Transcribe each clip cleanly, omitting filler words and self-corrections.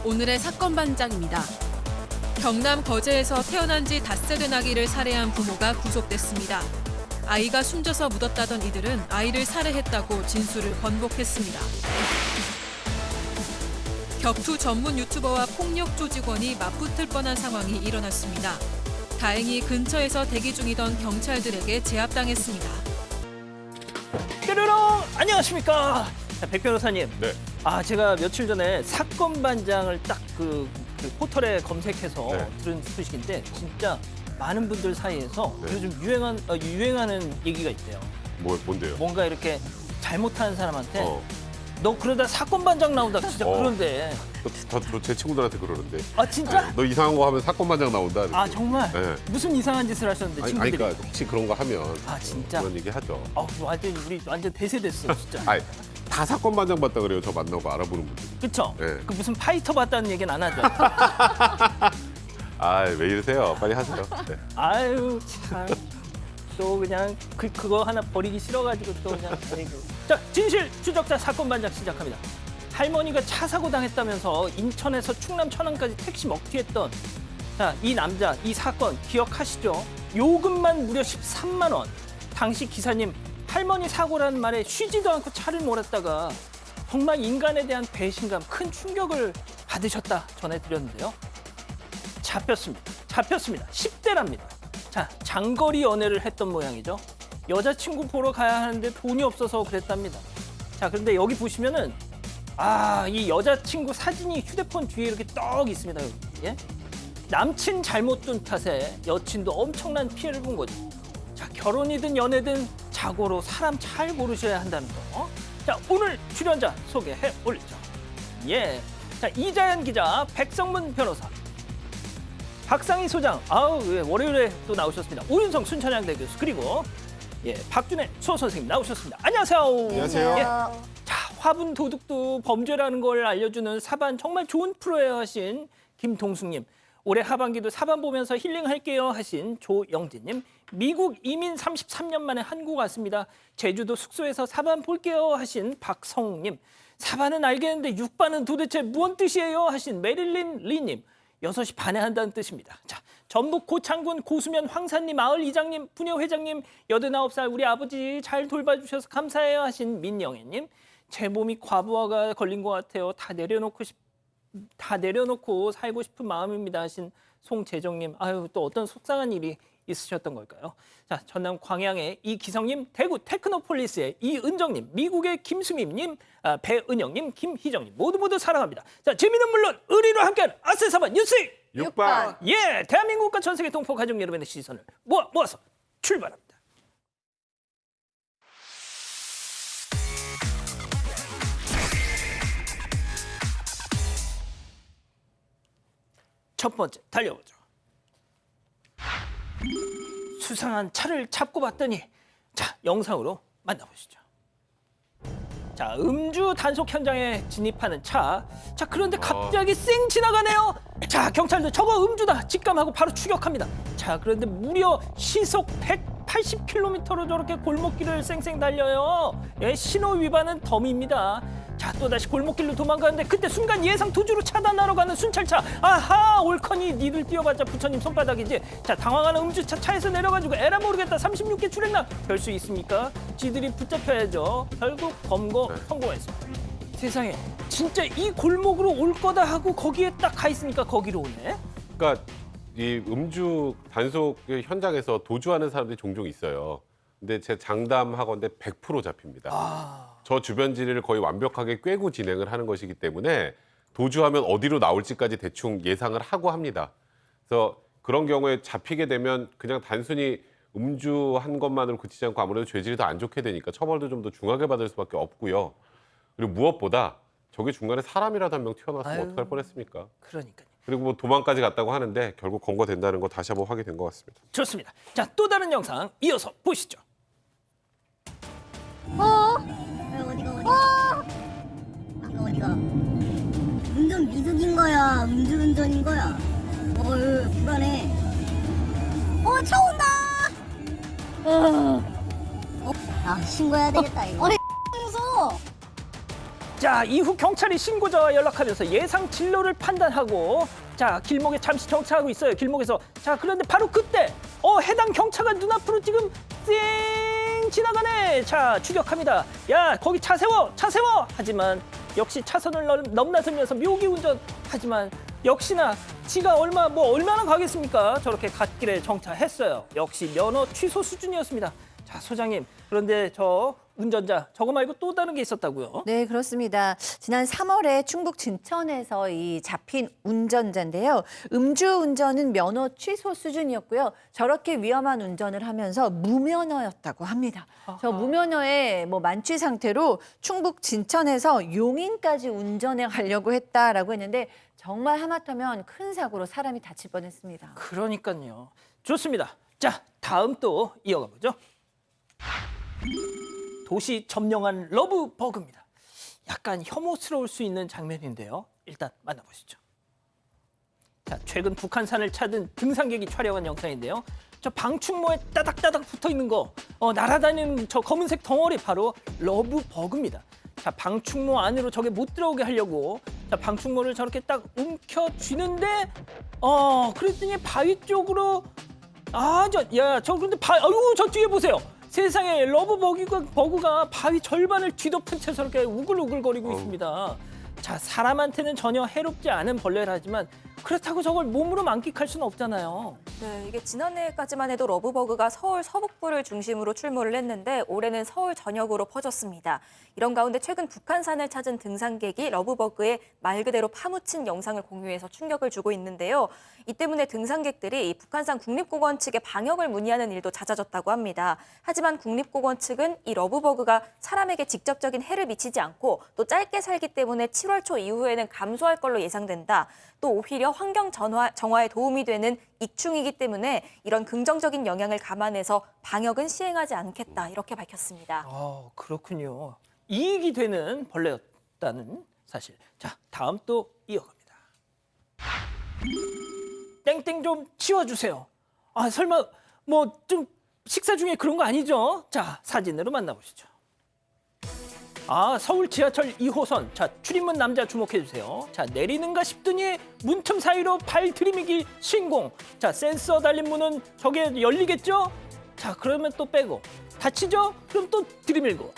오늘의 사건 반장입니다. 경남 거제에서 태어난 지 닷새 된 아기를 살해한 부모가 구속됐습니다. 아이가 숨져서 묻었다던 이들은 아이를 살해했다고 진술을 번복했습니다. 격투 전문 유튜버와 폭력조 직원이 맞붙을 뻔한 상황이 일어났습니다. 다행히 근처에서 대기 중이던 경찰들에게 제압당했습니다. 뾰로롱! 안녕하십니까? 자, 백 변호사님. 네. 제가 며칠 전에 사건 반장을 딱 그 포털에 검색해서 네. 들은 소식인데 진짜 많은 분들 사이에서 네. 요즘 유행하는 얘기가 있대요. 뭔데요? 뭔가 이렇게 잘못하는 사람한테 어. 너 그러다 사건 반장 나온다. 진짜 어. 그런데. 제 친구들한테 그러는데. 진짜? 네, 너 이상한 거 하면 사건 반장 나온다. 이렇게. 정말? 네. 무슨 이상한 짓을 하셨는데 아니, 친구들이? 그러니까 혹시 그런 거 하면 진짜? 그런 얘기 하죠. 우리 완전 대세됐어, 진짜. 다 사건 반장 봤다 그래요. 저 만나고 알아보는 분들. 그쵸? 네. 그 무슨 파이터 봤다는 얘기는 안 하죠? 왜 이러세요? 빨리 하세요. 네. 아유, 참. 또 그냥 그거 하나 버리기 싫어가지고 또 그냥. 자, 진실 추적자 사건 반장 시작합니다. 할머니가 차 사고 당했다면서 인천에서 충남 천안까지 택시 먹튀했던 이 남자, 이 사건 기억하시죠? 요금만 무려 13만 원. 당시 기사님, 할머니 사고라는 말에 쉬지도 않고 차를 몰았다가 정말 인간에 대한 배신감, 큰 충격을 받으셨다 전해드렸는데요. 잡혔습니다. 10대랍니다. 자, 장거리 연애를 했던 모양이죠. 여자친구 보러 가야 하는데 돈이 없어서 그랬답니다. 자, 그런데 여기 보시면은 이 여자친구 사진이 휴대폰 뒤에 이렇게 떡 있습니다. 여기. 예? 남친 잘못 둔 탓에 여친도 엄청난 피해를 본 거죠. 자, 결혼이든 연애든 자고로 사람 잘 고르셔야 한다는 거. 자, 오늘 출연자 소개해 올리죠. 예. 자, 이자연 기자, 백성문 변호사, 박상희 소장, 월요일에 또 나오셨습니다. 오윤성 순천향대 교수, 그리고 박준혜 수호 선생님 나오셨습니다. 안녕하세요. 안녕하세요. 자, 화분 도둑도 범죄라는 걸 알려주는 사반 정말 좋은 프로예요 하신 김동숙님, 올해 하반기도 사반 보면서 힐링할게요 하신 조영진님, 미국 이민 33년 만에 한국 왔습니다. 제주도 숙소에서 사반 볼게요 하신 박성웅님, 사반은 알겠는데 육반은 도대체 무슨 뜻이에요 하신 메릴린 리님, 6시 반에 한다는 뜻입니다. 자, 전북 고창군 고수면 황산리 마을 이장님, 부녀 회장님, 89살 우리 아버지 잘 돌봐주셔서 감사해요 하신 민영애님, 제 몸이 과부하가 걸린 것 같아요. 다 내려놓고 살고 싶은 마음입니다 하신 송재정님, 또 어떤 속상한 일이 있으셨던 걸까요? 자, 전남 광양의 이기성님, 대구 테크노폴리스의 이은정님, 미국의 김수민님, 배은영님, 김희정님 모두 사랑합니다. 자, 재미는 물론 의리로 함께하는 아세사반 뉴스 6반. 대한민국과 전 세계 동포 가족 여러분의 시선을 모아서 출발합니다. 첫 번째 달려보죠. 수상한 차를 잡고 봤더니 영상으로 만나보시죠. 자, 음주 단속 현장에 진입하는 차. 자, 그런데 갑자기 쌩 지나가네요. 자, 경찰도 저거 음주다 직감하고 바로 추격합니다. 자, 그런데 무려 시속 180km로 저렇게 골목길을 쌩쌩 달려요. 신호 위반은 덤입니다. 자, 또다시 골목길로 도망가는데 그때 순간 예상 도주로 차단하러 가는 순찰차. 옳거니 니들 뛰어봤자 부처님 손바닥이지. 자, 당황하는 음주차 차에서 내려가지고 에라 모르겠다 36개 출행나. 별 수 있습니까? 지들이 붙잡혀야죠. 결국 검거 성공했습니다. 세상에, 진짜 이 골목으로 올 거다 하고 거기에 딱 가 있으니까 거기로 오네. 그러니까 이 음주 단속 현장에서 도주하는 사람들이 종종 있어요. 근데 제 장담하건대 100% 잡힙니다. 저 주변지리를 거의 완벽하게 꿰고 진행을 하는 것이기 때문에 도주하면 어디로 나올지까지 대충 예상을 하고 합니다. 그래서 그런 경우에 잡히게 되면 그냥 단순히 음주한 것만으로 그치지 않고 아무래도 죄질이 더 안 좋게 되니까 처벌도 좀 더 중하게 받을 수밖에 없고요. 그리고 무엇보다 저게 중간에 사람이라도 한 명 튀어나왔으면 어떡할 뻔했습니까? 그러니까요. 그리고 뭐 도망까지 갔다고 하는데 결국 검거된다는 거 다시 한번 확인된 것 같습니다. 좋습니다. 자, 또 다른 영상 이어서 보시죠. 어디가? 운전 미숙인 거야? 음주운전인 거야? 불안해. 차 온다! 신고해야 되겠다, 이거. 무서워. 자, 이후 경찰이 신고자와 연락하면서 예상 진로를 판단하고 자, 길목에 잠시 정차하고 있어요. 길목에서. 자, 그런데 바로 그때 해당 경차가 눈앞으로 지금 쌩 지나가네. 자, 추격합니다. 야, 거기 차 세워. 차 세워. 하지만 역시 차선을 넘나들면서 묘기 운전. 하지만 역시나 지가 얼마나 가겠습니까? 저렇게 갓길에 정차했어요. 역시 면허 취소 수준이었습니다. 자, 소장님. 그런데 저 운전자 저거 말고 또 다른 게 있었다고요? 네, 그렇습니다. 지난 3월에 충북 진천에서 이 잡힌 운전자인데요. 음주운전은 면허 취소 수준이었고요. 저렇게 위험한 운전을 하면서 무면허였다고 합니다. 저 무면허에 만취 상태로 충북 진천에서 용인까지 운전해 가려고 했다라고 했는데 정말 하마터면 큰 사고로 사람이 다칠 뻔했습니다. 그러니까요. 좋습니다. 자, 다음 또 이어가 보죠. 도시 점령한 러브 버그입니다. 약간 혐오스러울 수 있는 장면인데요. 일단 만나보시죠. 자, 최근 북한산을 찾은 등산객이 촬영한 영상인데요. 저 방충모에 따닥따닥 붙어 있는 거, 날아다니는 저 검은색 덩어리 바로 러브 버그입니다. 자, 방충모 안으로 저게 못 들어오게 하려고 자, 방충모를 저렇게 딱 움켜쥐는데, 그랬더니 바위 쪽으로 그런데 아이고 저 뒤에 보세요. 세상에 러브 버그가 바위 절반을 뒤덮은 채 저렇게 우글우글거리고 있습니다. 자, 사람한테는 전혀 해롭지 않은 벌레라 하지만 그렇다고 저걸 몸으로 만끽할 수는 없잖아요. 네, 이게 지난해까지만 해도 러브버그가 서울 서북부를 중심으로 출몰을 했는데 올해는 서울 전역으로 퍼졌습니다. 이런 가운데 최근 북한산을 찾은 등산객이 러브버그에 말 그대로 파묻힌 영상을 공유해서 충격을 주고 있는데요. 이 때문에 등산객들이 이 북한산 국립공원 측에 방역을 문의하는 일도 잦아졌다고 합니다. 하지만 국립공원 측은 이 러브버그가 사람에게 직접적인 해를 미치지 않고 또 짧게 살기 때문에 7월 초 이후에는 감소할 걸로 예상된다. 또 오히려 환경 정화에 도움이 되는 익충이기 때문에 이런 긍정적인 영향을 감안해서 방역은 시행하지 않겠다 이렇게 밝혔습니다. 그렇군요. 이익이 되는 벌레였다는 사실. 자, 다음 또 이어갑니다. 땡땡 좀 치워주세요. 설마 좀 식사 중에 그런 거 아니죠? 자, 사진으로 만나보시죠. 서울 지하철 2호선. 자, 출입문 남자 주목해주세요. 자, 내리는가 싶더니 문틈 사이로 발 들이미기 신공. 자, 센서 달린 문은 저게 열리겠죠? 자, 그러면 또 빼고. 닫히죠? 그럼 또 들이밀고.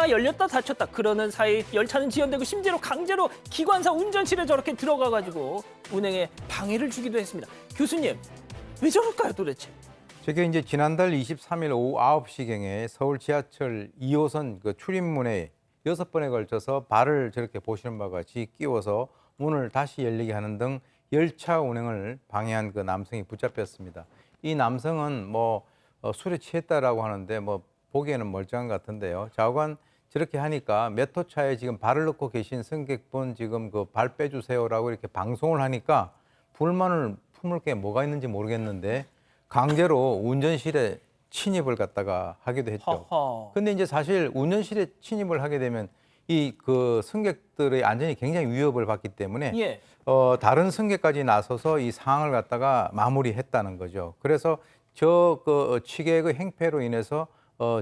열렸다 닫혔다. 그러는 사이 열차는 지연되고 심지어 강제로 기관사 운전실에 저렇게 들어가가지고 운행에 방해를 주기도 했습니다. 교수님, 왜 저럴까요 도대체? 저게 이제 지난달 23일 오후 9시경에 서울 지하철 2호선 그 출입문에 6번에 걸쳐서 발을 저렇게 보시는 바와 같이 끼워서 문을 다시 열리게 하는 등 열차 운행을 방해한 그 남성이 붙잡혔습니다. 이 남성은 술에 취했다라고 하는데 보기에는 멀쩡한 것 같은데요. 좌우간 저렇게 하니까 몇 호 차에 지금 발을 넣고 계신 승객분 지금 그 발 빼주세요라고 이렇게 방송을 하니까 불만을 품을 게 뭐가 있는지 모르겠는데 강제로 운전실에 침입을 갖다가 하기도 했죠. 근데 이제 사실 운전실에 침입을 하게 되면 이 그 승객들의 안전이 굉장히 위협을 받기 때문에 다른 승객까지 나서서 이 상황을 갖다가 마무리했다는 거죠. 그래서 그 취객의 그 행패로 인해서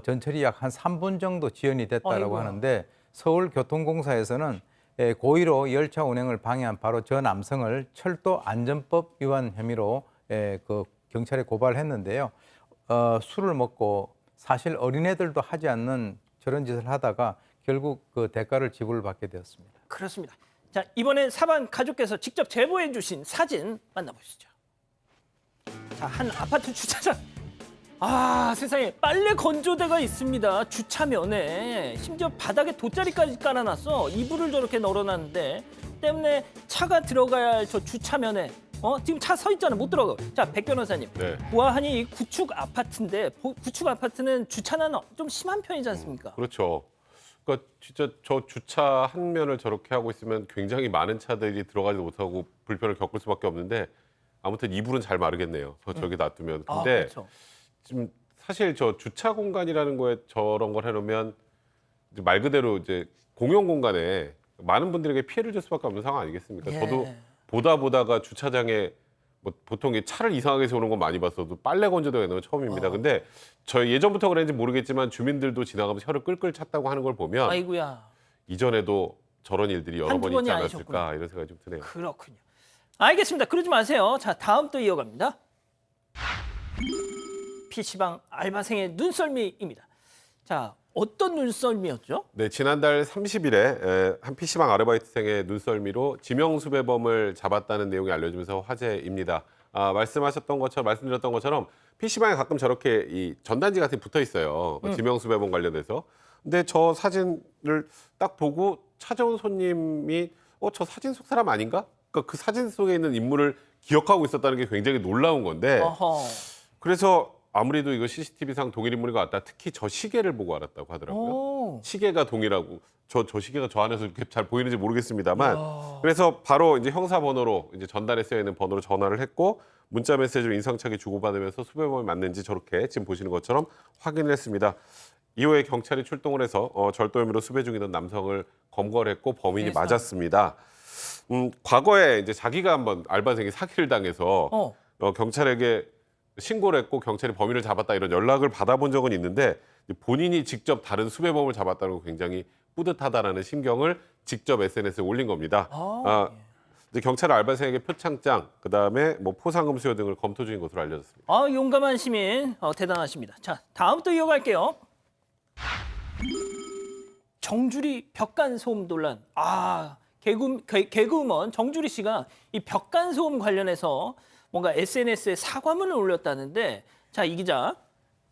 전철이 약 한 3분 정도 지연이 됐다라고 하는데 서울교통공사에서는 고의로 열차 운행을 방해한 바로 저 남성을 철도 안전법 위반 혐의로 그 경찰에 고발했는데요. 술을 먹고 사실 어린애들도 하지 않는 저런 짓을 하다가 결국 그 대가를 지불을 받게 되었습니다. 그렇습니다. 자, 이번엔 사반 가족께서 직접 제보해 주신 사진 만나보시죠. 자, 한 아파트 주차장. 세상에 빨래 건조대가 있습니다. 주차면에 심지어 바닥에 돗자리까지 깔아놨어. 이불을 저렇게 널어놨는데 때문에 차가 들어가야 할 저 주차면에 지금 차 서 있잖아. 못 들어가. 자, 백 변호사님. 네. 보아하니 이 구축 아파트인데 구축 아파트는 주차는 좀 심한 편이지 않습니까? 그렇죠. 그러니까 진짜 저 주차 한 면을 저렇게 하고 있으면 굉장히 많은 차들이 들어가지도 못하고 불편을 겪을 수밖에 없는데 아무튼 이불은 잘 마르겠네요. 저기 놔두면. 근데 그렇죠. 지금 사실 저 주차 공간이라는 거에 저런 걸 해놓으면 이제 말 그대로 이제 공용 공간에 많은 분들에게 피해를 줄 수밖에 없는 상황 아니겠습니까? 저도 보다가 주차장에 보통 차를 이상하게 세우는 건 많이 봤어도 빨래 건조대가 있는 건 처음입니다. 근데 저 예전부터 그랬는지 모르겠지만 주민들도 지나가면서 혀를 끌끌 찼다고 하는 걸 보면 아이고야. 이전에도 저런 일들이 여러 한두 번 번이 있지 아니셨구나. 않았을까 이런 생각이 좀 드네요. 그렇군요. 알겠습니다. 그러지 마세요. 자, 다음 또 이어갑니다. PC방 알바생의 눈썰미입니다. 자, 어떤 눈썰미였죠? 네, 지난달 30일에 한 PC방 아르바이트생의 눈썰미로 지명수배범을 잡았다는 내용이 알려지면서 화제입니다. 말씀드렸던 것처럼 PC방에 가끔 저렇게 이 전단지 같은 게 붙어 있어요. 지명수배범 관련해서. 근데 저 사진을 딱 보고 찾아온 손님이 저 사진 속 사람 아닌가? 그러니까 그 사진 속에 있는 인물을 기억하고 있었다는 게 굉장히 놀라운 건데 어허. 그래서 아무래도 이거 CCTV상 동일 인물인 것 같다. 특히 저 시계를 보고 알았다고 하더라고요. 오. 시계가 동일하고 저 시계가 저 안에서 이렇게 잘 보이는지 모르겠습니다만 그래서 바로 이제 형사 번호로 이제 전달에 쓰여 있는 번호로 전화를 했고 문자 메시지로 인상착의 주고받으면서 수배범이 맞는지 저렇게 지금 보시는 것처럼 확인을 했습니다. 이후에 경찰이 출동을 해서 절도 혐의로 수배 중이던 남성을 검거를 했고 범인이 세상에. 맞았습니다. 과거에 이제 자기가 한번 알바생이 사기를 당해서 경찰에게 신고를 했고 경찰이 범인을 잡았다 이런 연락을 받아본 적은 있는데 본인이 직접 다른 수배범을 잡았다는 거 굉장히 뿌듯하다라는 심경을 직접 SNS에 올린 겁니다. 이제 경찰 알바생에게 표창장, 그다음에 뭐 포상금 수여 등을 검토 중인 것으로 알려졌습니다. 용감한 시민 대단하십니다. 자, 다음 또 이어갈게요. 정주리 벽간 소음 논란. 개그우먼 정주리 씨가 이 벽간 소음 관련해서 뭔가 SNS에 사과문을 올렸다는데, 자, 이 기자.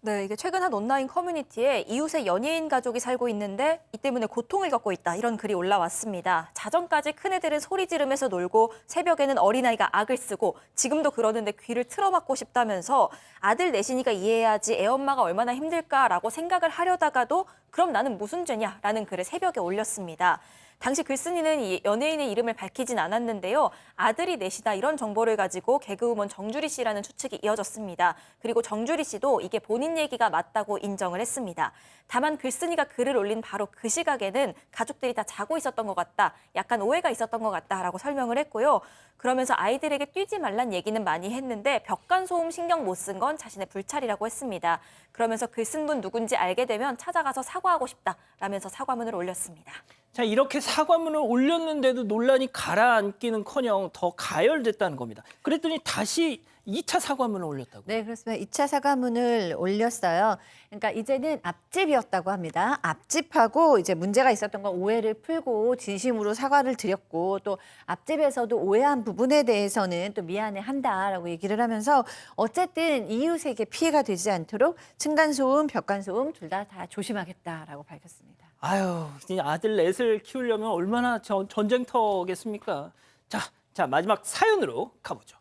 네, 이게 최근 한 온라인 커뮤니티에 이웃의 연예인 가족이 살고 있는데 이 때문에 고통을 겪고 있다 이런 글이 올라왔습니다. 자정까지 큰애들은 소리 지르면서 놀고 새벽에는 어린아이가 악을 쓰고 지금도 그러는데 귀를 틀어막고 싶다면서 아들 내신이가 이해해야지 애엄마가 얼마나 힘들까라고 생각을 하려다가도 그럼 나는 무슨 죄냐라는 글을 새벽에 올렸습니다. 당시 글쓴이는 이 연예인의 이름을 밝히진 않았는데요. 아들이 넷이다 이런 정보를 가지고 개그우먼 정주리 씨라는 추측이 이어졌습니다. 그리고 정주리 씨도 이게 본인 얘기가 맞다고 인정을 했습니다. 다만 글쓴이가 글을 올린 바로 그 시각에는 가족들이 다 자고 있었던 것 같다. 약간 오해가 있었던 것 같다라고 설명을 했고요. 그러면서 아이들에게 뛰지 말란 얘기는 많이 했는데 벽간 소음 신경 못 쓴 건 자신의 불찰이라고 했습니다. 그러면서 글 쓴 분 누군지 알게 되면 찾아가서 사과하고 싶다라면서 사과문을 올렸습니다. 자, 이렇게 사과문을 올렸는데도 논란이 가라앉기는커녕 더 가열됐다는 겁니다. 그랬더니 다시 2차 사과문을 올렸다고. 네, 그렇습니다. 2차 사과문을 올렸어요. 그러니까 이제는 앞집이었다고 합니다. 앞집하고 이제 문제가 있었던 건 오해를 풀고 진심으로 사과를 드렸고 또 앞집에서도 오해한 부분에 대해서는 또 미안해한다라고 얘기를 하면서 어쨌든 이웃에게 피해가 되지 않도록 층간소음, 벽간소음 둘 다 조심하겠다라고 밝혔습니다. 아유, 진짜 아들 넷을 키우려면 얼마나 전쟁터겠습니까? 자, 마지막 사연으로 가보죠.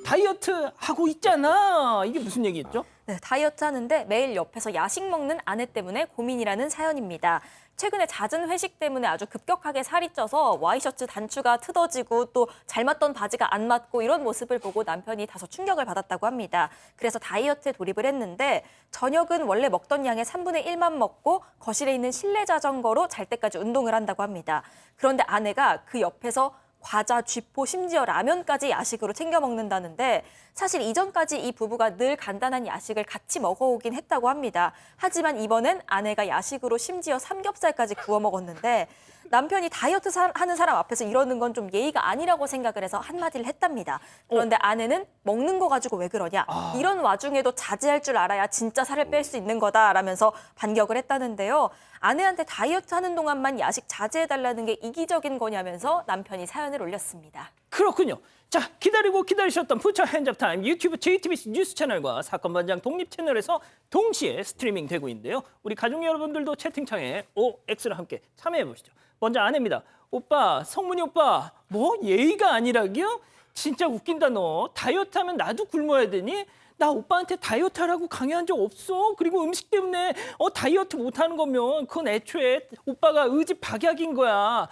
다이어트 하고 있잖아. 이게 무슨 얘기였죠? 네, 다이어트 하는데 매일 옆에서 야식 먹는 아내 때문에 고민이라는 사연입니다. 최근에 잦은 회식 때문에 아주 급격하게 살이 쪄서 와이셔츠 단추가 트어지고 또 잘 맞던 바지가 안 맞고 이런 모습을 보고 남편이 다소 충격을 받았다고 합니다. 그래서 다이어트에 돌입을 했는데 저녁은 원래 먹던 양의 3분의 1만 먹고 거실에 있는 실내 자전거로 잘 때까지 운동을 한다고 합니다. 그런데 아내가 그 옆에서 과자, 쥐포, 심지어 라면까지 야식으로 챙겨 먹는다는데 사실 이전까지 이 부부가 늘 간단한 야식을 같이 먹어오긴 했다고 합니다. 하지만 이번엔 아내가 야식으로 심지어 삼겹살까지 구워 먹었는데 남편이 다이어트 하는 사람 앞에서 이러는 건 좀 예의가 아니라고 생각을 해서 한마디를 했답니다. 그런데 아내는 먹는 거 가지고 왜 그러냐. 이런 와중에도 자제할 줄 알아야 진짜 살을 뺄 수 있는 거다라면서 반격을 했다는데요. 아내한테 다이어트 하는 동안만 야식 자제해달라는 게 이기적인 거냐면서 남편이 사연을 올렸습니다. 그렇군요. 자, 기다리셨던 푸처 핸즈업 타임 유튜브 JTBC 뉴스 채널과 사건 반장 독립 채널에서 동시에 스트리밍 되고 있는데요. 우리 가족 여러분들도 채팅창에 OX를 함께 참여해 보시죠. 먼저 아내입니다. 오빠, 성문이 오빠, 뭐 예의가 아니라기요? 진짜 웃긴다 너. 다이어트 하면 나도 굶어야 되니? 나 오빠한테 다이어트 하라고 강요한 적 없어. 그리고 음식 때문에 다이어트 못하는 거면 그건 애초에 오빠가 의지 박약인 거야.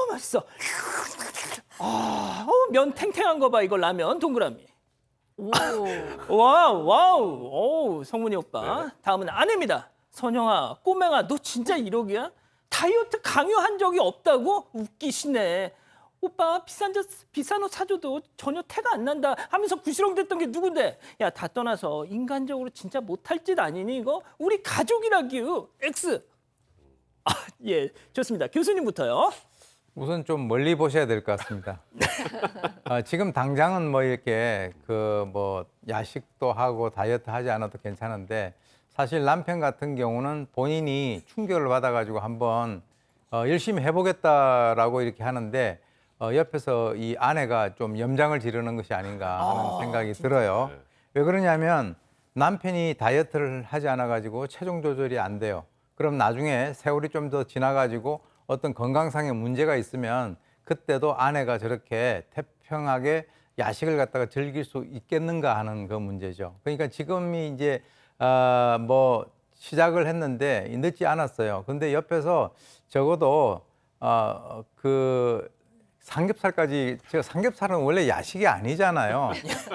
맛있어. 면 탱탱한 거 봐. 이거 라면 동그라미. 와우. 성문이 오빠. 네. 다음은 아내입니다. 선영아, 꼬맹아, 너 진짜 이러기야? 다이어트 강요한 적이 없다고? 웃기시네. 오빠 비싼 옷 사줘도 전혀 태가 안 난다 하면서 구시렁댔던 게 누군데? 야, 다 떠나서 인간적으로 진짜 못할 짓 아니니 이거? 우리 가족이라기요. X. 예, 좋습니다. 교수님부터요. 우선 좀 멀리 보셔야 될 것 같습니다. 지금 당장은 뭐 이렇게 그 뭐 야식도 하고 다이어트 하지 않아도 괜찮은데 사실 남편 같은 경우는 본인이 충격을 받아가지고 한번 열심히 해보겠다라고 이렇게 하는데 옆에서 이 아내가 좀 염장을 지르는 것이 아닌가 하는 생각이 들어요. 네. 왜 그러냐면 남편이 다이어트를 하지 않아가지고 체중 조절이 안 돼요. 그럼 나중에 세월이 좀 더 지나가지고 어떤 건강상의 문제가 있으면 그때도 아내가 저렇게 태평하게 야식을 갖다가 즐길 수 있겠는가 하는 그 문제죠. 그러니까 지금이 이제 뭐 시작을 했는데 늦지 않았어요. 근데 옆에서 적어도 그 삼겹살까지, 제가 삼겹살은 원래 야식이 아니잖아요.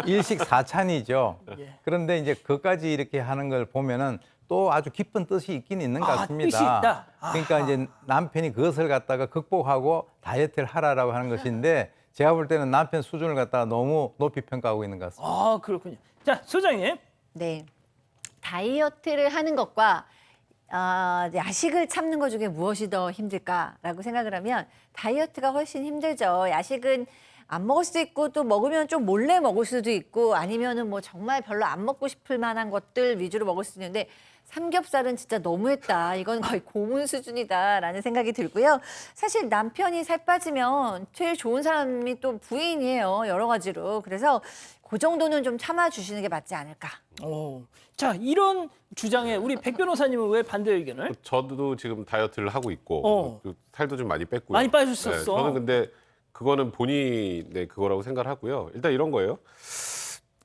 일식사찬이죠. 그런데 이제 그까지 이렇게 하는 걸 보면은 또 아주 깊은 뜻이 있긴 있는 것 같습니다. 뜻이 있다. 그러니까 이제 남편이 그것을 갖다가 극복하고 다이어트를 하라라고 하는 것인데 제가 볼 때는 남편 수준을 갖다가 너무 높이 평가하고 있는 것 같습니다. 아, 그렇군요. 자, 소장님. 네. 다이어트를 하는 것과 야식을 참는 것 중에 무엇이 더 힘들까라고 생각을 하면 다이어트가 훨씬 힘들죠. 야식은 안 먹을 수도 있고 또 먹으면 좀 몰래 먹을 수도 있고 아니면은 뭐 정말 별로 안 먹고 싶을 만한 것들 위주로 먹을 수 있는데 삼겹살은 진짜 너무했다. 이건 거의 고문 수준이다라는 생각이 들고요. 사실 남편이 살 빠지면 제일 좋은 사람이 또 부인이에요. 여러 가지로. 그래서 그 정도는 좀 참아주시는 게 맞지 않을까. 자, 이런 주장에 우리 백 변호사님은 왜 반대 의견을? 저도 지금 다이어트를 하고 있고 그 살도 좀 많이 뺐고요. 많이 빠졌었어. 저는 근데 그거는 본인의 그거라고 생각을 하고요. 일단 이런 거예요.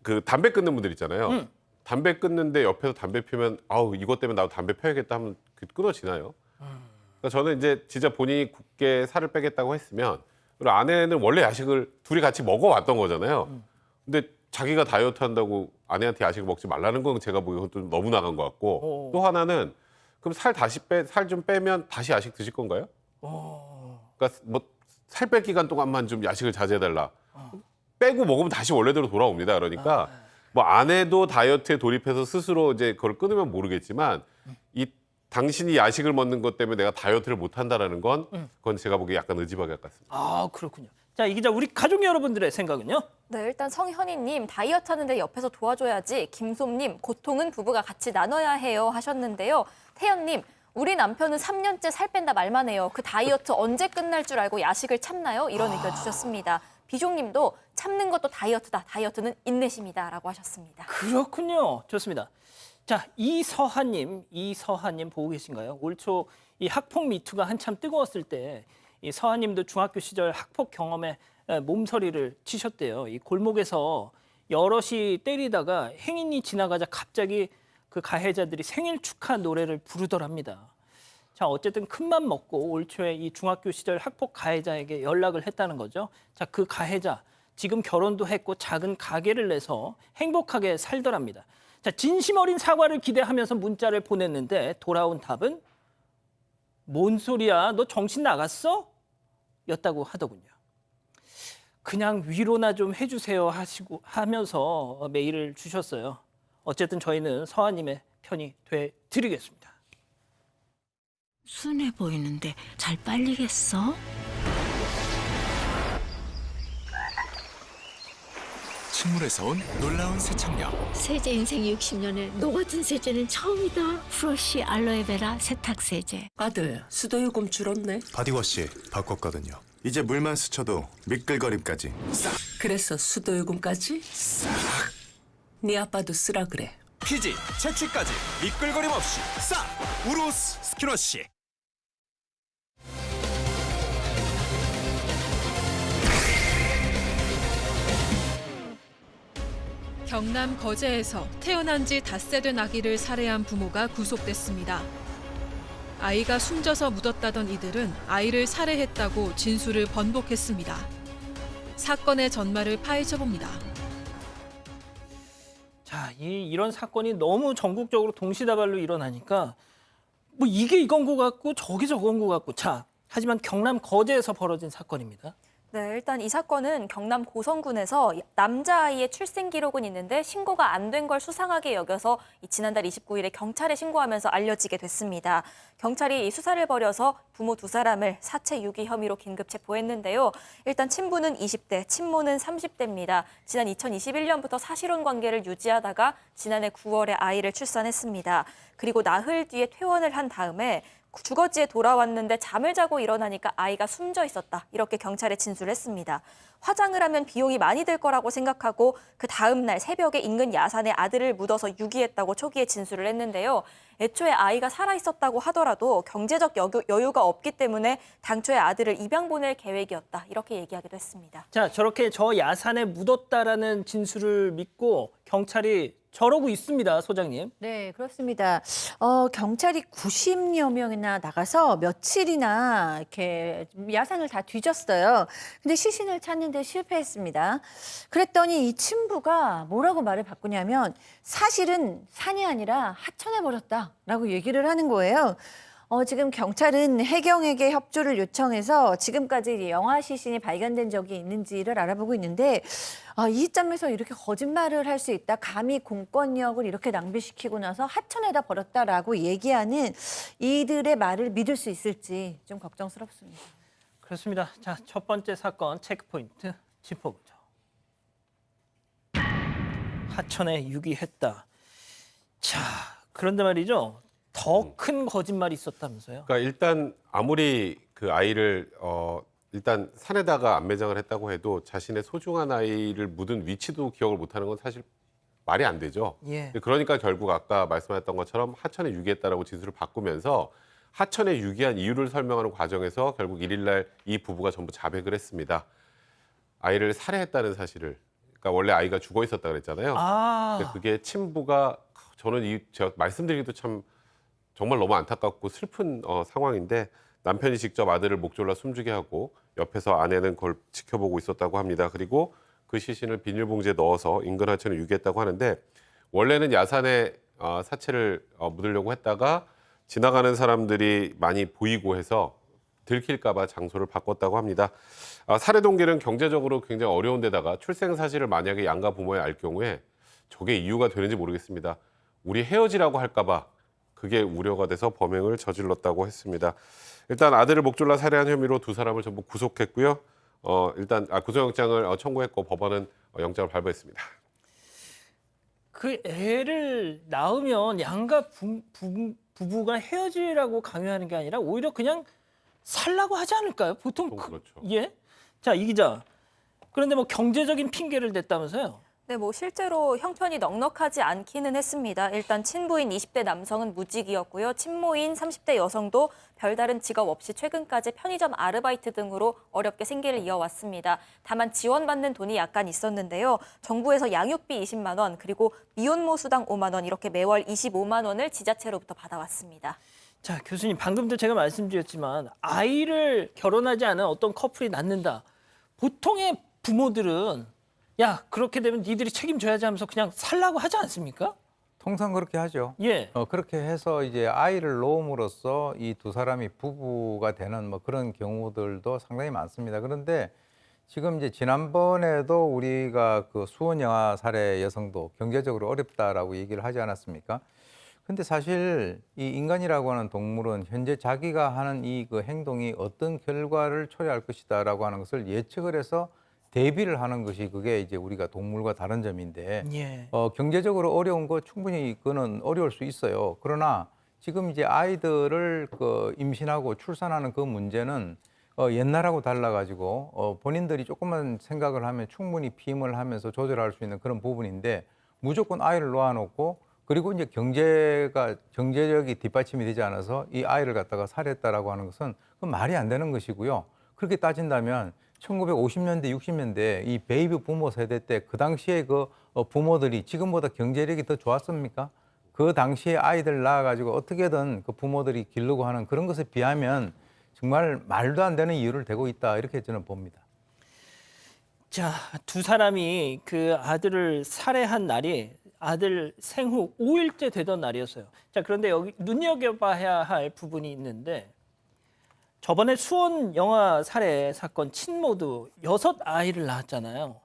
그 담배 끊는 분들 있잖아요. 담배 끊는데 옆에서 담배 피우면 아우 이것 때문에 나도 담배 펴야겠다 하면 끊어지나요? 그러니까 저는 이제 진짜 본인이 굳게 살을 빼겠다고 했으면 그리고 아내는 원래 야식을 둘이 같이 먹어왔던 거잖아요. 근데 자기가 다이어트 한다고 아내한테 야식을 먹지 말라는 건 제가 보기엔 좀 너무 나간 것 같고 또 하나는 그럼 살 좀 빼면 다시 야식 드실 건가요? 그러니까 뭐 살 뺄 기간 동안만 좀 야식을 자제해달라. 빼고 먹으면 다시 원래대로 돌아옵니다. 그러니까 뭐 아내도 다이어트에 돌입해서 스스로 이제 그걸 끊으면 모르겠지만 이 당신이 야식을 먹는 것 때문에 내가 다이어트를 못 한다라는 건 그건 제가 보기에 약간 의지박약 같습니다. 아, 그렇군요. 자, 이 기자 우리 가족 여러분들의 생각은요? 네, 일단 성현희님 다이어트 하는데 옆에서 도와줘야지. 김솜님 고통은 부부가 같이 나눠야 해요 하셨는데요. 태연님 우리 남편은 3년째 살 뺀다 말만 해요. 그 다이어트 언제 끝날 줄 알고 야식을 참나요? 이런 의견 주셨습니다. 비종님도 참는 것도 다이어트다. 다이어트는 인내심이다라고 하셨습니다. 그렇군요. 좋습니다. 자, 이서하님 보고 계신가요? 올 초 이 학폭 미투가 한참 뜨거웠을 때 이 서하님도 중학교 시절 학폭 경험에 몸서리를 치셨대요. 이 골목에서 여럿이 때리다가 행인이 지나가자 갑자기 그 가해자들이 생일 축하 노래를 부르더랍니다. 자, 어쨌든 큰맘 먹고 올 초에 이 중학교 시절 학폭 가해자에게 연락을 했다는 거죠. 자, 그 가해자 지금 결혼도 했고 작은 가게를 내서 행복하게 살더랍니다. 자, 진심 어린 사과를 기대하면서 문자를 보냈는데 돌아온 답은 뭔 소리야? 너 정신 나갔어? 였다고 하더군요. 그냥 위로나 좀 해주세요 하면서 메일을 주셨어요. 어쨌든 저희는 서하님의 편이 돼 드리겠습니다. 순해 보이는데 잘 빨리겠어? 식물에서 온 놀라운 세척력. 세제 인생 60년에 너 같은 세제는 처음이다. 프러쉬 알로에베라 세탁 세제. 아들, 수도요금 줄었네. 바디워시 바꿨거든요. 이제 물만 스쳐도 미끌거림까지 싹. 그래서 수도요금까지 싹. 네 아빠도 쓰라 그래. 피지, 채취까지 미끌거림 없이 싹. 우루스 스키워시. 경남 거제에서 태어난 지 닷새 된 아기를 살해한 부모가 구속됐습니다. 아이가 숨져서 묻었다던 이들은 아이를 살해했다고 진술을 번복했습니다. 사건의 전말을 파헤쳐 봅니다. 자, 이런 사건이 너무 전국적으로 동시다발로 일어나니까 뭐 이게 이건 것 같고 저게 저건 것 같고 자, 하지만 경남 거제에서 벌어진 사건입니다. 네, 일단 이 사건은 경남 고성군에서 남자아이의 출생 기록은 있는데 신고가 안 된 걸 수상하게 여겨서 지난달 29일에 경찰에 신고하면서 알려지게 됐습니다. 경찰이 이 수사를 벌여서 부모 두 사람을 사체 유기 혐의로 긴급 체포했는데요. 일단 친부는 20대, 친모는 30대입니다. 지난 2021년부터 사실혼 관계를 유지하다가 지난해 9월에 아이를 출산했습니다. 그리고 나흘 뒤에 퇴원을 한 다음에 주거지에 돌아왔는데 잠을 자고 일어나니까 아이가 숨져 있었다. 이렇게 경찰에 진술했습니다. 화장을 하면 비용이 많이 들 거라고 생각하고 그 다음 날 새벽에 인근 야산에 아들을 묻어서 유기했다고 초기에 진술을 했는데요. 애초에 아이가 살아있었다고 하더라도 경제적 여유가 없기 때문에 당초에 아들을 입양 보낼 계획이었다. 이렇게 얘기하기도 했습니다. 자, 저렇게 저 야산에 묻었다라는 진술을 믿고 경찰이 저러고 있습니다, 소장님. 네, 그렇습니다. 경찰이 90여 명이나 나가서 며칠이나 이렇게 야산을 다 뒤졌어요. 근데 시신을 찾는데 실패했습니다. 그랬더니 이 친부가 뭐라고 말을 바꾸냐면 사실은 산이 아니라 하천에 버렸다라고 얘기를 하는 거예요. 지금 경찰은 해경에게 협조를 요청해서 지금까지 영아 시신이 발견된 적이 있는지를 알아보고 있는데 이 시점에서 이렇게 거짓말을 할 수 있다. 감히 공권력을 이렇게 낭비시키고 나서 하천에다 버렸다라고 얘기하는 이들의 말을 믿을 수 있을지 좀 걱정스럽습니다. 그렇습니다. 자, 첫 번째 사건 체크포인트 짚어보죠. 하천에 유기했다. 자, 그런데 말이죠. 더 큰 거짓말이 있었다면서요? 그러니까 일단 아무리 그 아이를 일단 산에다가 안매장을 했다고 해도 자신의 소중한 아이를 묻은 위치도 기억을 못하는 건 사실 말이 안 되죠. 예. 그러니까 결국 아까 말씀하셨던 것처럼 하천에 유기했다라고 진술을 바꾸면서 하천에 유기한 이유를 설명하는 과정에서 결국 1일 날 이 부부가 전부 자백을 했습니다. 아이를 살해했다는 사실을. 그러니까 원래 아이가 죽어 있었다 그랬잖아요. 근데 그게 친부가 저는 제가 말씀드리기도 참 정말 너무 안타깝고 슬픈 상황인데 남편이 직접 아들을 목 졸라 숨지게 하고 옆에서 아내는 그걸 지켜보고 있었다고 합니다. 그리고 그 시신을 비닐봉지에 넣어서 인근 하천에 유기했다고 하는데 원래는 야산에 사체를 묻으려고 했다가 지나가는 사람들이 많이 보이고 해서 들킬까 봐 장소를 바꿨다고 합니다. 살해 동기는 경제적으로 굉장히 어려운 데다가 출생 사실을 만약에 양가 부모에 알 경우에 저게 이유가 되는지 모르겠습니다. 우리 헤어지라고 할까 봐 그게 우려가 돼서 범행을 저질렀다고 했습니다. 일단 아들을 목 졸라 살해한 혐의로 두 사람을 전부 구속했고요. 일단 구속영장을 청구했고 법원은 영장을 발부했습니다. 그 애를 낳으면 양가 부부가 헤어지라고 강요하는 게 아니라 오히려 그냥 살라고 하지 않을까요? 보통 그렇죠. 예. 자, 이 기자. 그런데 뭐 경제적인 핑계를 댔다면서요? 네, 실제로 형편이 넉넉하지 않기는 했습니다. 일단 친부인 20대 남성은 무직이었고요. 친모인 30대 여성도 별다른 직업 없이 최근까지 편의점 아르바이트 등으로 어렵게 생계를 이어왔습니다. 다만 지원받는 돈이 약간 있었는데요. 정부에서 양육비 20만 원, 그리고 미혼모 수당 5만 원, 이렇게 매월 25만 원을 지자체로부터 받아왔습니다. 자, 교수님, 방금도 제가 말씀드렸지만 아이를 결혼하지 않은 어떤 커플이 낳는다. 보통의 부모들은 야, 그렇게 되면 니들이 책임져야지 하면서 그냥 살라고 하지 않습니까? 통상 그렇게 하죠. 예. 그렇게 해서 이제 아이를 놓음으로써 이 두 사람이 부부가 되는 뭐 그런 경우들도 상당히 많습니다. 그런데 지금 이제 지난번에도 우리가 그 수원 영아 살해 여성도 경제적으로 어렵다라고 얘기를 하지 않았습니까? 근데 사실 이 인간이라고 하는 동물은 현재 자기가 하는 이 그 행동이 어떤 결과를 초래할 것이다라고 하는 것을 예측을 해서 대비를 하는 것이 그게 이제 우리가 동물과 다른 점인데 예. 경제적으로 어려운 거 충분히 그거는 어려울 수 있어요. 그러나 지금 이제 아이들을 그 임신하고 출산하는 그 문제는 옛날하고 달라가지고 본인들이 조금만 생각을 하면 충분히 피임을 하면서 조절할 수 있는 그런 부분인데 무조건 아이를 놓아놓고 그리고 이제 경제력이 뒷받침이 되지 않아서 이 아이를 갖다가 살해했다라고 하는 것은 그건 말이 안 되는 것이고요. 그렇게 따진다면 1950년대, 60년대 이 베이비 부모 세대 때 그 당시에 그 부모들이 지금보다 경제력이 더 좋았습니까? 그 당시에 아이들 낳아가지고 어떻게든 그 부모들이 기르고 하는 그런 것에 비하면 정말 말도 안 되는 이유를 대고 있다 이렇게 저는 봅니다. 자, 두 사람이 그 아들을 살해한 날이 아들 생후 5일째 되던 날이었어요. 자, 그런데 여기 눈여겨봐야 할 부분이 있는데 저번에 수원 영아 살해 사건 친모도 6아이를 낳았잖아요.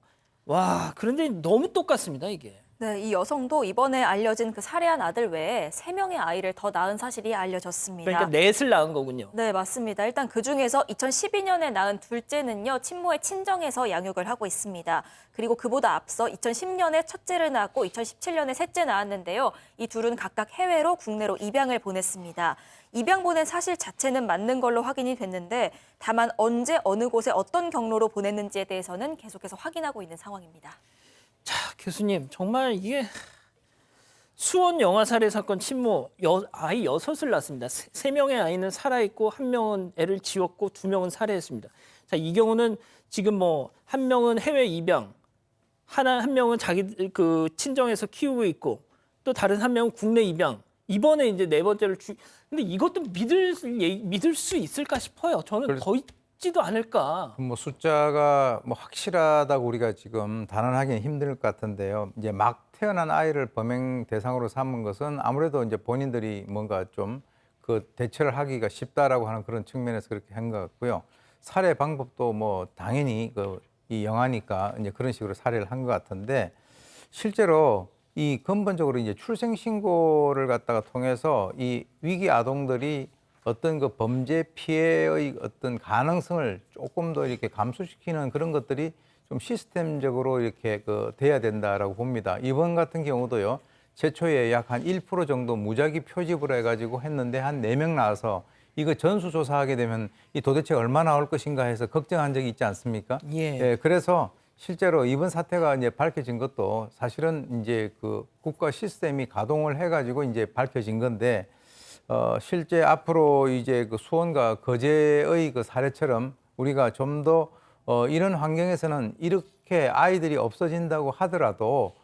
와, 그런데 너무 똑같습니다, 이게. 네, 이 여성도 이번에 알려진 그 살해한 아들 외에 3명의 아이를 더 낳은 사실이 알려졌습니다. 그러니까 넷을 낳은 거군요. 네, 맞습니다. 일단 그중에서 2012년에 낳은 둘째는요, 친모의 친정에서 양육을 하고 있습니다. 그리고 그보다 앞서 2010년에 첫째를 낳았고 2017년에 셋째 낳았는데요. 이 둘은 각각 해외로 국내로 입양을 보냈습니다. 입양 보낸 사실 자체는 맞는 걸로 확인이 됐는데 다만 언제 어느 곳에 어떤 경로로 보냈는지에 대해서는 계속해서 확인하고 있는 상황입니다. 자, 교수님, 정말 이게 수원 영아 살해 사건 친모 아이 6을 낳습니다. 3명의 아이는 살아있고 1명은 애를 지웠고 2명은 살해했습니다. 자, 이 경우는 지금 뭐 1명은 해외 입양, 한 명은 자기 그 친정에서 키우고 있고 또 다른 1명은 국내 입양. 이번에 이제 4번째를 근데 이것도 믿을 수 있을까 싶어요. 저는 더 있지도 않을까. 뭐 숫자가 뭐 확실하다고 우리가 지금 단언하기는 힘들 것 같은데요. 이제 막 태어난 아이를 범행 대상으로 삼은 것은 아무래도 이제 본인들이 뭔가 좀 그 대처를 하기가 쉽다라고 하는 그런 측면에서 그렇게 한 것 같고요. 살해 방법도 뭐 당연히 이 영아니까 이제 그런 식으로 살해를 한 것 같은데 실제로 이 근본적으로 이제 출생 신고를 갖다가 통해서 이 위기 아동들이 어떤 그 범죄 피해의 어떤 가능성을 조금 더 이렇게 감소시키는 그런 것들이 좀 시스템적으로 이렇게 돼야 된다라고 봅니다. 이번 같은 경우도요. 최초에 약 한 1% 정도 무작위 표집을 해가지고 했는데 한 4명 나와서 이거 전수조사하게 되면 이 도대체 얼마 나올 것인가 해서 걱정한 적이 있지 않습니까? 예. 그래서 실제로 이번 사태가 이제 밝혀진 것도 사실은 이제 그 국가 시스템이 가동을 해가지고 이제 밝혀진 건데 실제 앞으로 이제 그 수원과 거제의 그 사례처럼 우리가 좀 더 이런 환경에서는 이렇게 아이들이 없어진다고 하더라도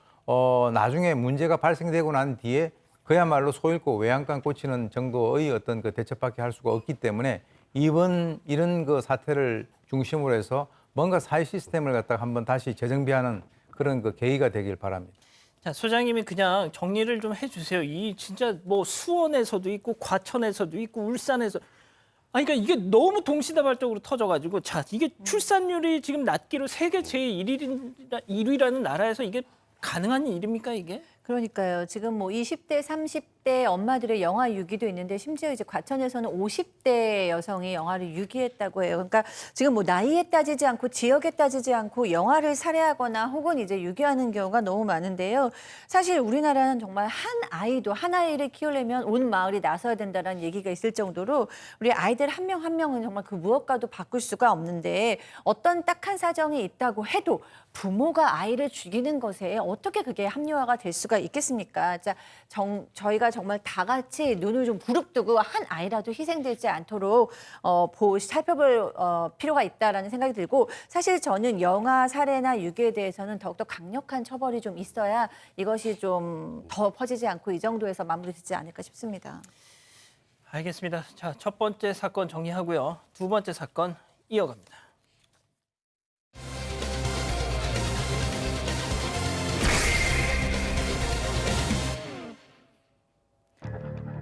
나중에 문제가 발생되고 난 뒤에 그야말로 소잃고 외양간 꽂히는 정도의 어떤 그 대처밖에 할 수가 없기 때문에 이런 그 사태를 중심으로 해서 뭔가 사회 시스템을 갖다가 한번 다시 재정비하는 그런 그 계기가 되길 바랍니다. 자, 소장님이 그냥 정리를 좀 해주세요. 이 진짜 뭐 수원에서도 있고 과천에서도 있고 울산에서 그러니까 이게 너무 동시다발적으로 터져가지고 자, 이게 출산율이 지금 낮기로 세계 제1위라는 나라에서 이게 가능한 일입니까 이게? 그러니까요. 지금 뭐 20대, 30대 엄마들의 영아 유기도 있는데 심지어 이제 과천에서는 50대 여성이 영아를 유기했다고 해요. 그러니까 지금 뭐 나이에 따지지 않고 지역에 따지지 않고 영아를 살해하거나 혹은 이제 유기하는 경우가 너무 많은데요. 사실 우리나라는 정말 한 아이를 키우려면 온 마을이 나서야 된다는 얘기가 있을 정도로 우리 아이들 한 명 한 명은 정말 그 무엇과도 바꿀 수가 없는데 어떤 딱한 사정이 있다고 해도 부모가 아이를 죽이는 것에 어떻게 그게 합리화가 될 수가 있겠습니까? 자, 저희가 정말 다 같이 눈을 좀 부릅뜨고 한 아이라도 희생되지 않도록 살펴볼 필요가 있다라는 생각이 들고 사실 저는 영아 살해나 유기에 대해서는 더욱더 강력한 처벌이 좀 있어야 이것이 좀 더 퍼지지 않고 이 정도에서 마무리되지 않을까 싶습니다. 알겠습니다. 자, 첫 번째 사건 정리하고요. 두 번째 사건 이어갑니다.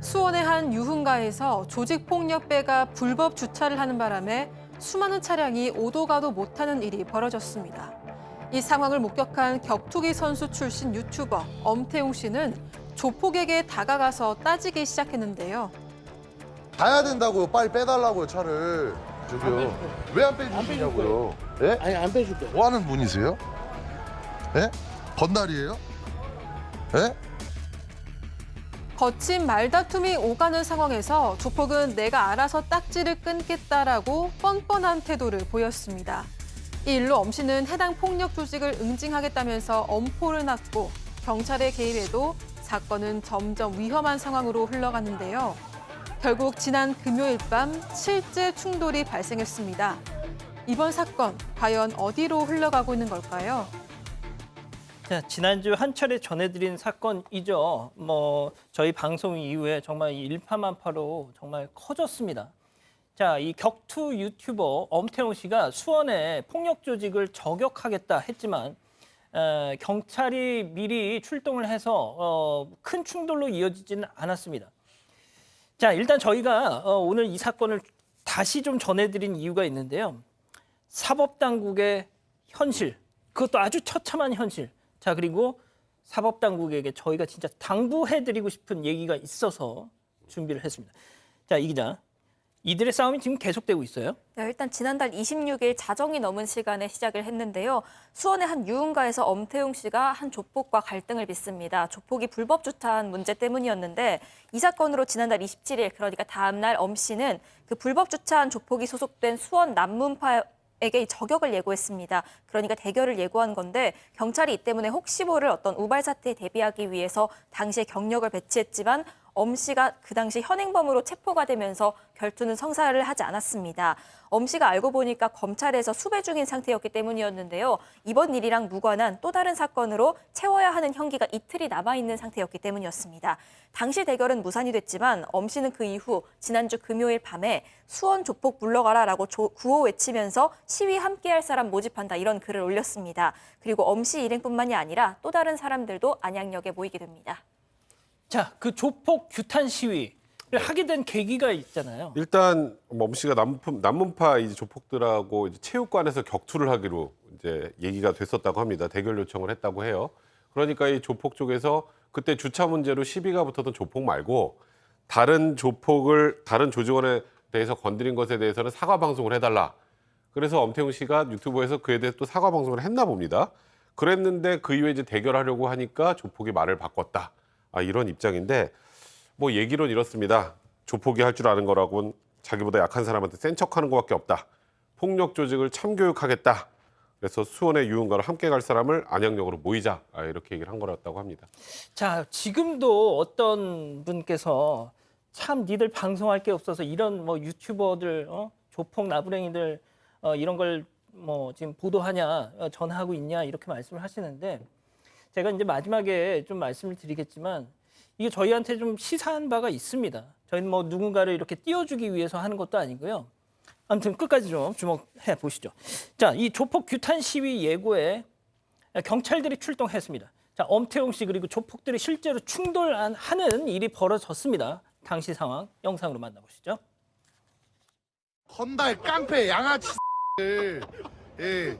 수원의 한 유흥가에서 조직폭력배가 불법 주차를 하는 바람에 수많은 차량이 오도 가도 못하는 일이 벌어졌습니다. 이 상황을 목격한 격투기 선수 출신 유튜버 엄태웅 씨는 조폭에게 다가가서 따지기 시작했는데요. 가야 된다고요. 빨리 빼달라고요, 차를. 저기요. 왜 안 빼주시냐고요? 예? 아니 안 빼줄게. 뭐 하는 분이세요? 예? 건달이에요? 예? 거친 말다툼이 오가는 상황에서 조폭은 내가 알아서 딱지를 끊겠다라고 뻔뻔한 태도를 보였습니다. 이 일로 엄 씨는 해당 폭력 조직을 응징하겠다면서 엄포를 놨고 경찰의 개입에도 사건은 점점 위험한 상황으로 흘러갔는데요. 결국 지난 금요일 밤 실제 충돌이 발생했습니다. 이번 사건 과연 어디로 흘러가고 있는 걸까요? 자, 지난주 한 차례 전해드린 사건이죠. 뭐 저희 방송 이후에 정말 일파만파로 정말 커졌습니다. 자, 이 격투 유튜버 엄태웅 씨가 수원에 폭력 조직을 저격하겠다 했지만 경찰이 미리 출동을 해서 큰 충돌로 이어지지는 않았습니다. 자, 일단 저희가 오늘 이 사건을 다시 좀 전해드린 이유가 있는데요. 사법당국의 현실, 그것도 아주 처참한 현실. 자, 그리고 사법당국에게 저희가 진짜 당부해드리고 싶은 얘기가 있어서 준비를 했습니다. 자, 이 기자, 이들의 싸움이 지금 계속되고 있어요. 네, 일단 지난달 26일 자정이 넘은 시간에 시작을 했는데요. 수원의 한 유흥가에서 엄태웅 씨가 한 조폭과 갈등을 빚습니다. 조폭이 불법 주차한 문제 때문이었는데 이 사건으로 지난달 27일, 그러니까 다음 날 엄 씨는 그 불법 주차한 조폭이 소속된 수원 남문파에게 저격을 예고했습니다. 그러니까 대결을 예고한 건데 경찰이 이 때문에 혹시 모를 어떤 우발 사태에 대비하기 위해서 당시에 경력을 배치했지만 엄 씨가 그 당시 현행범으로 체포가 되면서 결투는 성사를 하지 않았습니다. 엄 씨가 알고 보니까 검찰에서 수배 중인 상태였기 때문이었는데요. 이번 일이랑 무관한 또 다른 사건으로 채워야 하는 형기가 이틀이 남아있는 상태였기 때문이었습니다. 당시 대결은 무산이 됐지만 엄 씨는 그 이후 지난주 금요일 밤에 수원 조폭 물러가라라고 구호 외치면서 시위 함께할 사람 모집한다 이런 글을 올렸습니다. 그리고 엄 씨 일행뿐만이 아니라 또 다른 사람들도 안양역에 모이게 됩니다. 자, 그 조폭 규탄 시위를 하게 된 계기가 있잖아요. 일단 엄 씨가 남문파 이제 조폭들하고 이제 체육관에서 격투를 하기로 이제 얘기가 됐었다고 합니다. 대결 요청을 했다고 해요. 그러니까 이 조폭 쪽에서 그때 주차 문제로 시비가 붙었던 조폭 말고 다른 조직원에 대해서 건드린 것에 대해서는 사과 방송을 해달라. 그래서 엄태웅 씨가 유튜브에서 그에 대해서 또 사과 방송을 했나 봅니다. 그랬는데 그 이후에 이제 대결하려고 하니까 조폭이 말을 바꿨다. 이런 입장인데 뭐 얘기론 이렇습니다. 조폭이 할 줄 아는 거라고는 자기보다 약한 사람한테 센 척하는 것밖에 없다. 폭력 조직을 참교육하겠다. 그래서 수원의 유흥가로 함께 갈 사람을 안양역으로 모이자. 이렇게 얘기를 한 거였다고 합니다. 자, 지금도 어떤 분께서 참 니들 방송할 게 없어서 이런 뭐 유튜버들, 조폭 나부랭이들 이런 걸 뭐 지금 보도하냐, 전하고 있냐 이렇게 말씀을 하시는데 제가 이제 마지막에 좀 말씀을 드리겠지만 이게 저희한테 좀 시사한 바가 있습니다. 저희는 뭐 누군가를 이렇게 띄워주기 위해서 하는 것도 아니고요. 아무튼 끝까지 좀 주목해 보시죠. 자, 이 조폭 규탄 시위 예고에 경찰들이 출동했습니다. 자, 엄태웅 씨 그리고 조폭들이 실제로 충돌하는 일이 벌어졌습니다. 당시 상황 영상으로 만나보시죠. 건달 깡패 양아치 예,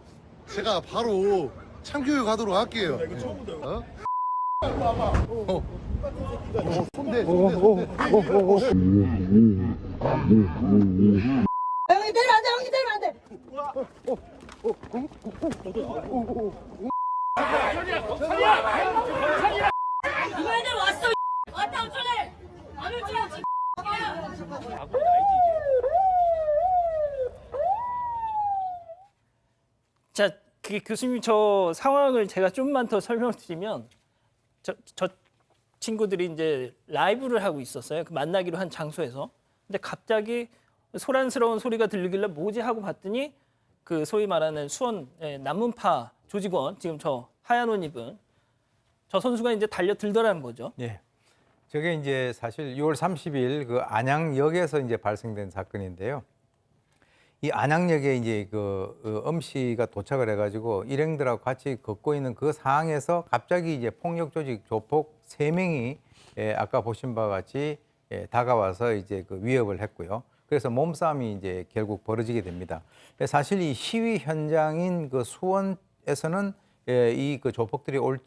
제가 바로 참교육하도록 할게요. 이거 처음 들어요. 손대. 형이 때리면 안 돼, 형이 때리면 안 돼. 이거애들 왔어. 왔다 어쩌래? 안 올 줄 알지. 자, 교수님 저 상황을 제가 좀만 더 설명드리면 저 친구들이 이제 라이브를 하고 있었어요. 그 만나기로 한 장소에서. 근데 갑자기 소란스러운 소리가 들리길래 뭐지 하고 봤더니 그 소위 말하는 수원 남문파 조직원 지금 저 하얀 옷 입은 저 선수가 이제 달려들더라는 거죠. 예. 저게 이제 사실 6월 30일 그 안양역에서 이제 발생된 사건인데요. 이 안양역에 이제 엄 씨가 도착을 해가지고 일행들하고 같이 걷고 있는 그 상황에서 갑자기 이제 폭력 조직 조폭 3명이 아까 보신 바와 같이 다가와서 이제 그 위협을 했고요. 그래서 몸싸움이 이제 결국 벌어지게 됩니다. 사실 이 시위 현장인 그 수원에서는 이 그 조폭들이 올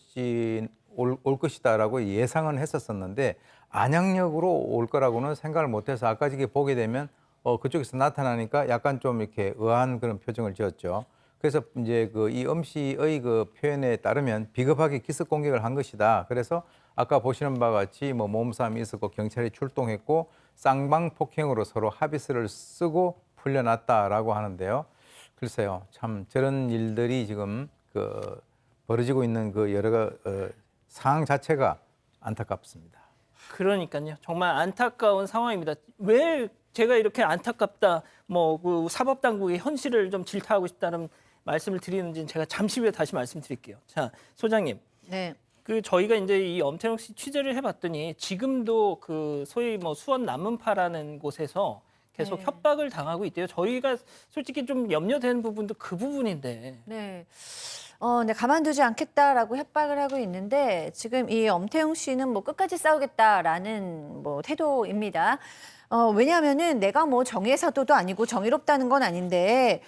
것이다라고 예상은 했었었는데 안양역으로 올 거라고는 생각을 못해서 아까 저기 보게 되면 그쪽에서 나타나니까 약간 좀 이렇게 의아한 그런 표정을 지었죠. 그래서 이제 이 엄 씨의 그 표현에 따르면 비겁하게 기습 공격을 한 것이다. 그래서 아까 보시는 바와 같이 뭐 몸싸움이 있었고 경찰이 출동했고 쌍방폭행으로 서로 합의서를 쓰고 풀려났다라고 하는데요. 글쎄요, 참 저런 일들이 지금 벌어지고 있는 그 여러 상황 자체가 안타깝습니다. 그러니까요. 정말 안타까운 상황입니다. 왜 제가 이렇게 안타깝다, 그 사법당국의 현실을 좀 질타하고 싶다는 말씀을 드리는지는 제가 잠시 후에 다시 말씀드릴게요. 자, 소장님. 네. 저희가 이제 이 엄태웅 씨 취재를 해봤더니 지금도 그 소위 수원 남문파라는 곳에서 계속 네. 협박을 당하고 있대요. 저희가 솔직히 좀 염려되는 부분도 그 부분인데. 네. 네, 가만두지 않겠다라고 협박을 하고 있는데 지금 이 엄태웅 씨는 끝까지 싸우겠다라는 태도입니다. 왜냐하면은 내가 뭐 정의사도도 아니고 정의롭다는 건 아닌데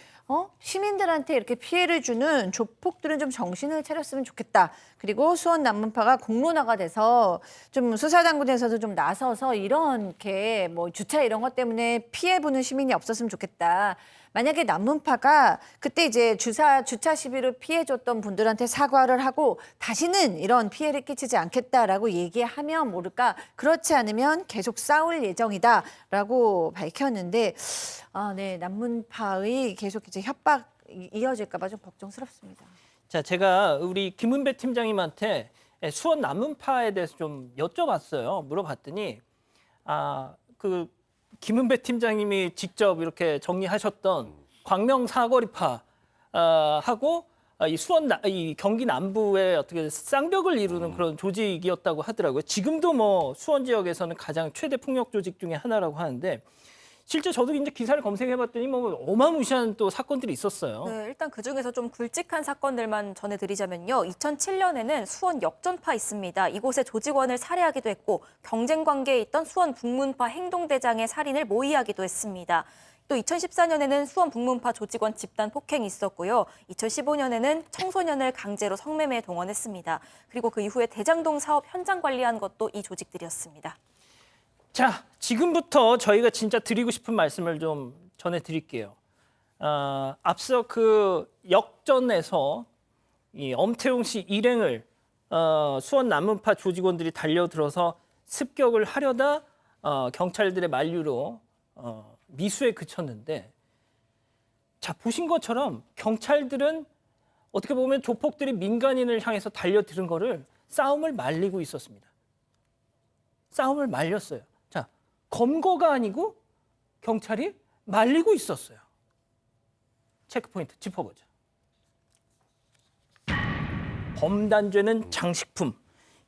시민들한테 이렇게 피해를 주는 조폭들은 좀 정신을 차렸으면 좋겠다. 그리고 수원 남문파가 공론화가 돼서 좀 수사당국에서도 좀 나서서 이렇게 뭐 주차 이런 것 때문에 피해 보는 시민이 없었으면 좋겠다. 만약에 남문파가 그때 이제 주차 시비로 피해 줬던 분들한테 사과를 하고 다시는 이런 피해를 끼치지 않겠다라고 얘기하면 모를까, 그렇지 않으면 계속 싸울 예정이다라고 밝혔는데 네, 남문파의 계속 이제 협박 이어질까 봐 좀 걱정스럽습니다. 자, 제가 우리 김은배 팀장님한테 수원 남문파에 대해서 좀 여쭤봤어요. 물어봤더니 그 김은배 팀장님이 직접 이렇게 정리하셨던 광명 사거리파 하고 이 경기 남부에 어떻게 쌍벽을 이루는 그런 조직이었다고 하더라고요. 지금도 뭐 수원 지역에서는 가장 최대 폭력 조직 중에 하나라고 하는데, 실제 저도 이제 기사를 검색해봤더니 뭐 어마무시한 또 사건들이 있었어요. 네, 일단 그중에서 좀 굵직한 사건들만 전해드리자면요. 2007년에는 수원 역전파 있습니다. 이곳에 조직원을 살해하기도 했고 경쟁 관계에 있던 수원 북문파 행동대장의 살인을 모의하기도 했습니다. 또 2014년에는 수원 북문파 조직원 집단 폭행이 있었고요. 2015년에는 청소년을 강제로 성매매에 동원했습니다. 그리고 그 이후에 대장동 사업 현장 관리한 것도 이 조직들이었습니다. 자, 지금부터 저희가 진짜 드리고 싶은 말씀을 좀 전해드릴게요. 앞서 그 역전에서 이 엄태웅 씨 일행을 수원 남문파 조직원들이 달려들어서 습격을 하려다 경찰들의 만류로 미수에 그쳤는데, 자, 보신 것처럼 경찰들은 어떻게 보면 조폭들이 민간인을 향해서 달려드는 거를 싸움을 말리고 있었습니다. 싸움을 말렸어요. 자, 검거가 아니고 경찰이 말리고 있었어요. 체크포인트 짚어보죠. 범단죄는 장식품.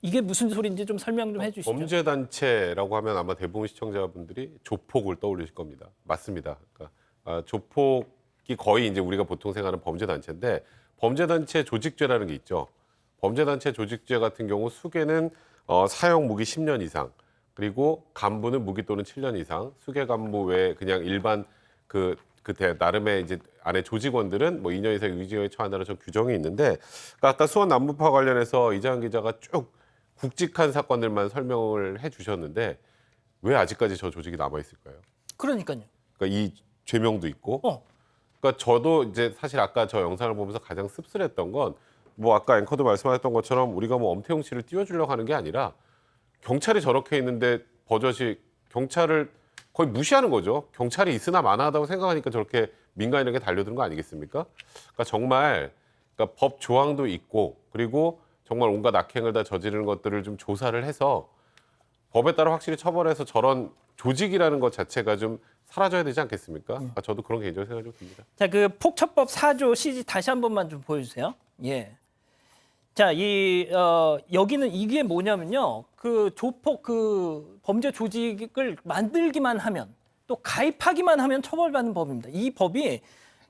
이게 무슨 소리인지 좀 설명 좀 해주시죠. 범죄단체라고 하면 아마 대부분 시청자분들이 조폭을 떠올리실 겁니다. 맞습니다. 그러니까 조폭이 거의 이제 우리가 보통 생각하는 범죄단체인데, 범죄단체 조직죄라는 게 있죠. 범죄단체 조직죄 같은 경우 수괴는 사형 무기 10년 이상, 그리고 간부는 무기 또는 7년 이상, 수괴 간부 외에 그냥 일반 그때 나름의 이제 안에 조직원들은 뭐 2년 이상 유기징역에 처한다는 저 규정이 있는데, 그러니까 아까 수원 남부파 관련해서 이장한 기자가 쭉 굵직한 사건들만 설명을 해주셨는데 왜 아직까지 저 조직이 남아 있을까요? 그러니까요. 그러니까 이 죄명도 있고. 그러니까 저도 이제 사실 아까 저 영상을 보면서 가장 씁쓸했던 건, 뭐 아까 앵커도 말씀하셨던 것처럼 우리가 뭐 엄태웅 씨를 띄워주려고 하는 게 아니라 경찰이 저렇게 있는데 버젓이 경찰을 거의 무시하는 거죠. 경찰이 있으나 마나하다고 생각하니까 저렇게 민간인에게 달려드는 거 아니겠습니까? 그러니까 정말 법 조항도 있고, 그리고 정말 온갖 악행을 다 저지르는 것들을 좀 조사를 해서 법에 따라 확실히 처벌해서 저런 조직이라는 것 자체가 좀 사라져야 되지 않겠습니까? 그러니까 저도 그런 개인적인 생각이 좀 듭니다. 자, 그 폭처법 4조 CG 다시 한 번만 좀 보여주세요. 예. 자, 여기는 이게 뭐냐면요. 그 조폭 그 범죄 조직을 만들기만 하면, 또 가입하기만 하면 처벌받는 법입니다. 이 법이